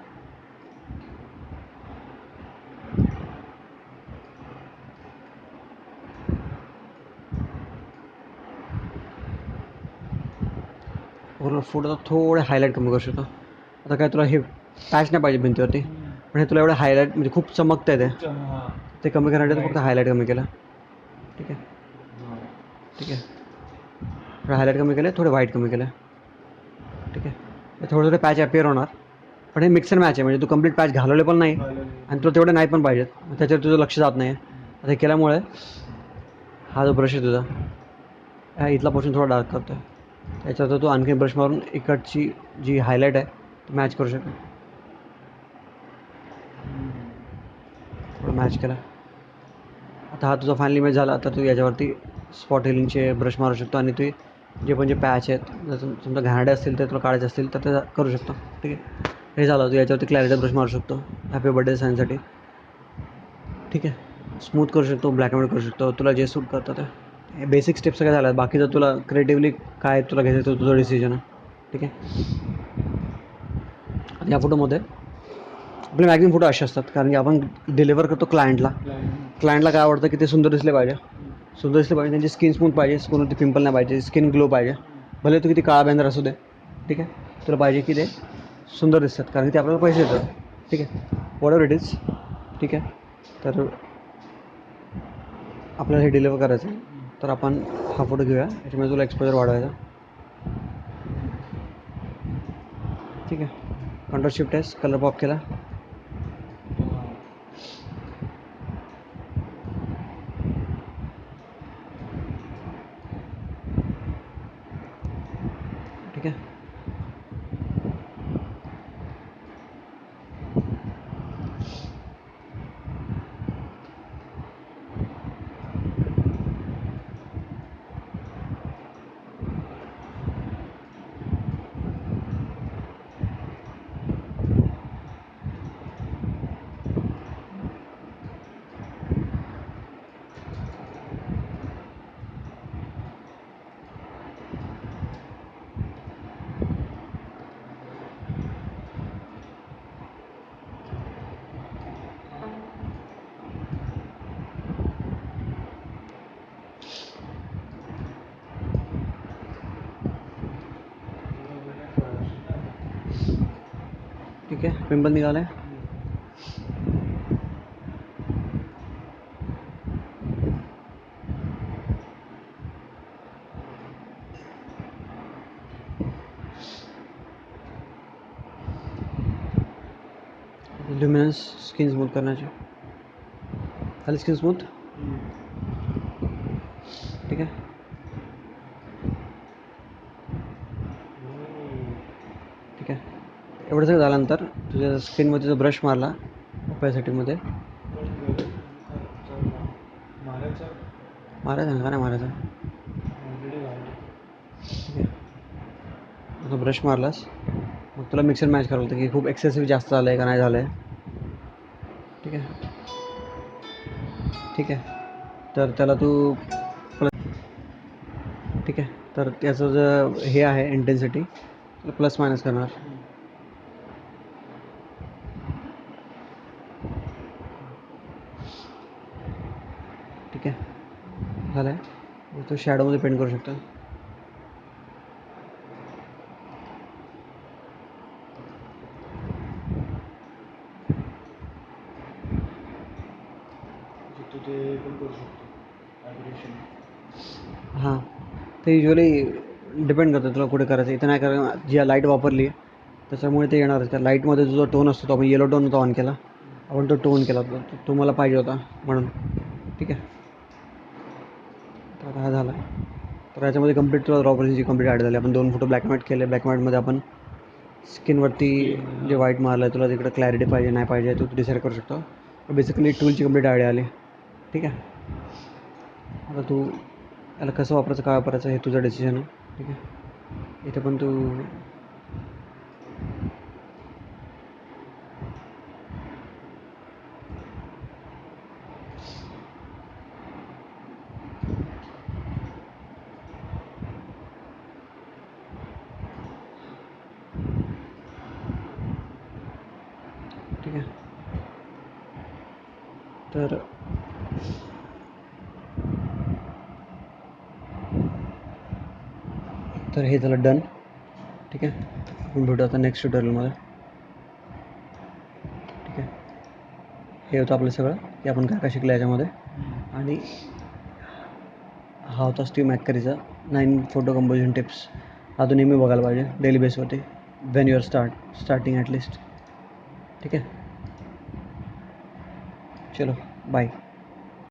पूर्ण फोटोचा थोडे हायलाईट कमी करू शकतो. आता काय तुला हे पॅच नाही पाहिजे भिंतीवरती, पण हे तुला एवढं हायलाईट म्हणजे खूप चमकतं आहे ते कमी करण्यासाठी फक्त हायलाईट कमी केलं. ठीक आहे, ठीक आहे, थोडं हायलाईट कमी केलं, थोडे व्हाईट कमी केलं. ठीक आहे, थोडं थोडे पॅच अपिअर होणार, पण हे मिक्सर मॅच आहे, म्हणजे तू कंप्लीट पॅच घालवले पण नाही आणि तुला तेवढे नाही पण पाहिजेत, त्याच्यावर तुझं लक्ष जात नाही. आता हे केल्यामुळे हा जो ब्रश आहे तुझा, हा इथला पोर्शन थोडा डार्क करतो आहे, त्याच्यावर तू आणखी ब्रश मारून इकडची जी हायलाईट आहे ती मॅच करू शकतो. थोडं मॅच केला. आता हा तुझा फायनल इमेज झाला. तर तू याच्यावरती स्पॉट हिलिंगचे ब्रश मारू शकतो आणि ते जे पॅच आहेत, जर समजा घाणेरडे असतील ते तुला काढायचे असतील तर ते करू शकतो. ठीक आहे, हे झालं. तू याच्यावरती क्लॅरिटी ब्रश मारू शकतो हॅपी बर्थडे साईनसाठी. ठीक आहे, स्मूथ करू शकतो, ब्लॅक अँड व्हाईट करू शकतो, तुला जे सूट करतं ते. हे बेसिक स्टेप्स काय झाल्या. बाकी जर तुला क्रिएटिव्हली काय तुला घ्यायचं तर तुझं डिसिजन आहे. ठीक आहे, या फोटोमध्ये आपले मॅक्झिमम फोटो असे असतात, कारण की आपण डिलिव्हर करतो क्लायंटला. क्लायंटला काय आवडतं की ते सुंदर दिसले पाहिजे, सुंदर दिसले पाहिजे, त्यांची स्किन स्मूथ पाहिजे, स्किनवरती पिंपल नाही पाहिजे, स्किन ग्लो पाहिजे, भले तू किती काळा बँदर असू दे. ठीक आहे, तुला पाहिजे की ते सुंदर दिसतात, कारण की ते आपल्याला पैसे देतात. ठीक आहे, वॉट एव्हर इट इज. ठीक आहे, तर आपल्याला हे डिलिव्हर करायचं आहे, तर आपण हा फोटो घेऊया. याच्यामध्ये तुला एक्सपोजर वाढवायचा. ठीक आहे, control shift S, colour pop केला. ठीक आहे, ठीक आहे, पिंपल निघाला आहे. ल्युमिनन्स स्किन स्मूथ करण्याची, खाली स्किन स्मूथ. ठीक आहे, ठीक आहे. एवढं सगळं झाल्यानंतर तुझ्या स्किनमध्ये जो ब्रश मारला ओपॅसिटीमध्ये, मारायचा ना, का नाही मारायचा. ठीक आहे, आता ब्रश मारलास, मग तुला मिक्सर मॅच करावं लागतं की खूप एक्सेसिव्ह जास्त झालं आहे का नाही झालं आहे. ठीक आहे, ठीक आहे, तर त्याला तू ठीक आहे, तर त्याचं जे हे आहे इंटेन्सिटी प्लस मायनस करणार. ठीक आहे, झालं आहे. तो शॅडोमध्ये पेंट करू शकतो. ते पण करू शकतो ॲप्लिकेशन. हां, ते युजली डिपेंड करतं तुला कुठे करायचं. इथं नाही कारण जी लाईट वापरली आहे त्याच्यामुळे ते येणारच. त्या लाईटमध्ये जो टोन असतो तो आपण येलो टोन होता ऑन केला, आपण तो टोन केला होता, तो मला पाहिजे होता म्हणून. ठीक आहे, तर हा झाला. तर याच्यामध्ये कंप्लीट तुला रॉ प्रोसेसची कंप्लीट ॲड झाली. आपण 2 फोटो ब्लॅक अँड व्हाईट केले. ब्लॅक अँड व्हाईटमध्ये आपण स्किनवरती जे व्हाईट मारलं आहे, तुला तिकडे क्लॅरिटी पाहिजे नाही पाहिजे तू डिसाईड करू शकतो. बेसिकली टूलची कंप्लीट आयडिया आली. ठीक आहे, आता तू याला कसं वापरायचं काय वापरायचं हे तुझं डिसिजन आहे. ठीक आहे, इथे पण तू ठीक आहे, तर हे झालं डन. ठीक आहे, आपण भेटू आता नेक्स्ट ट्युटोरियलमध्ये. ठीक आहे, हे होतं आपलं सगळं की आपण काय काय शिकलं याच्यामध्ये. आणि हा होता स्टीव मॅककरीचा 9 फोटो कंपोजिशन टिप्स. हा तू नेहमी बघायला पाहिजे डेली बेसवरती. When you are starting at least. ठीक आहे, चलो बाय.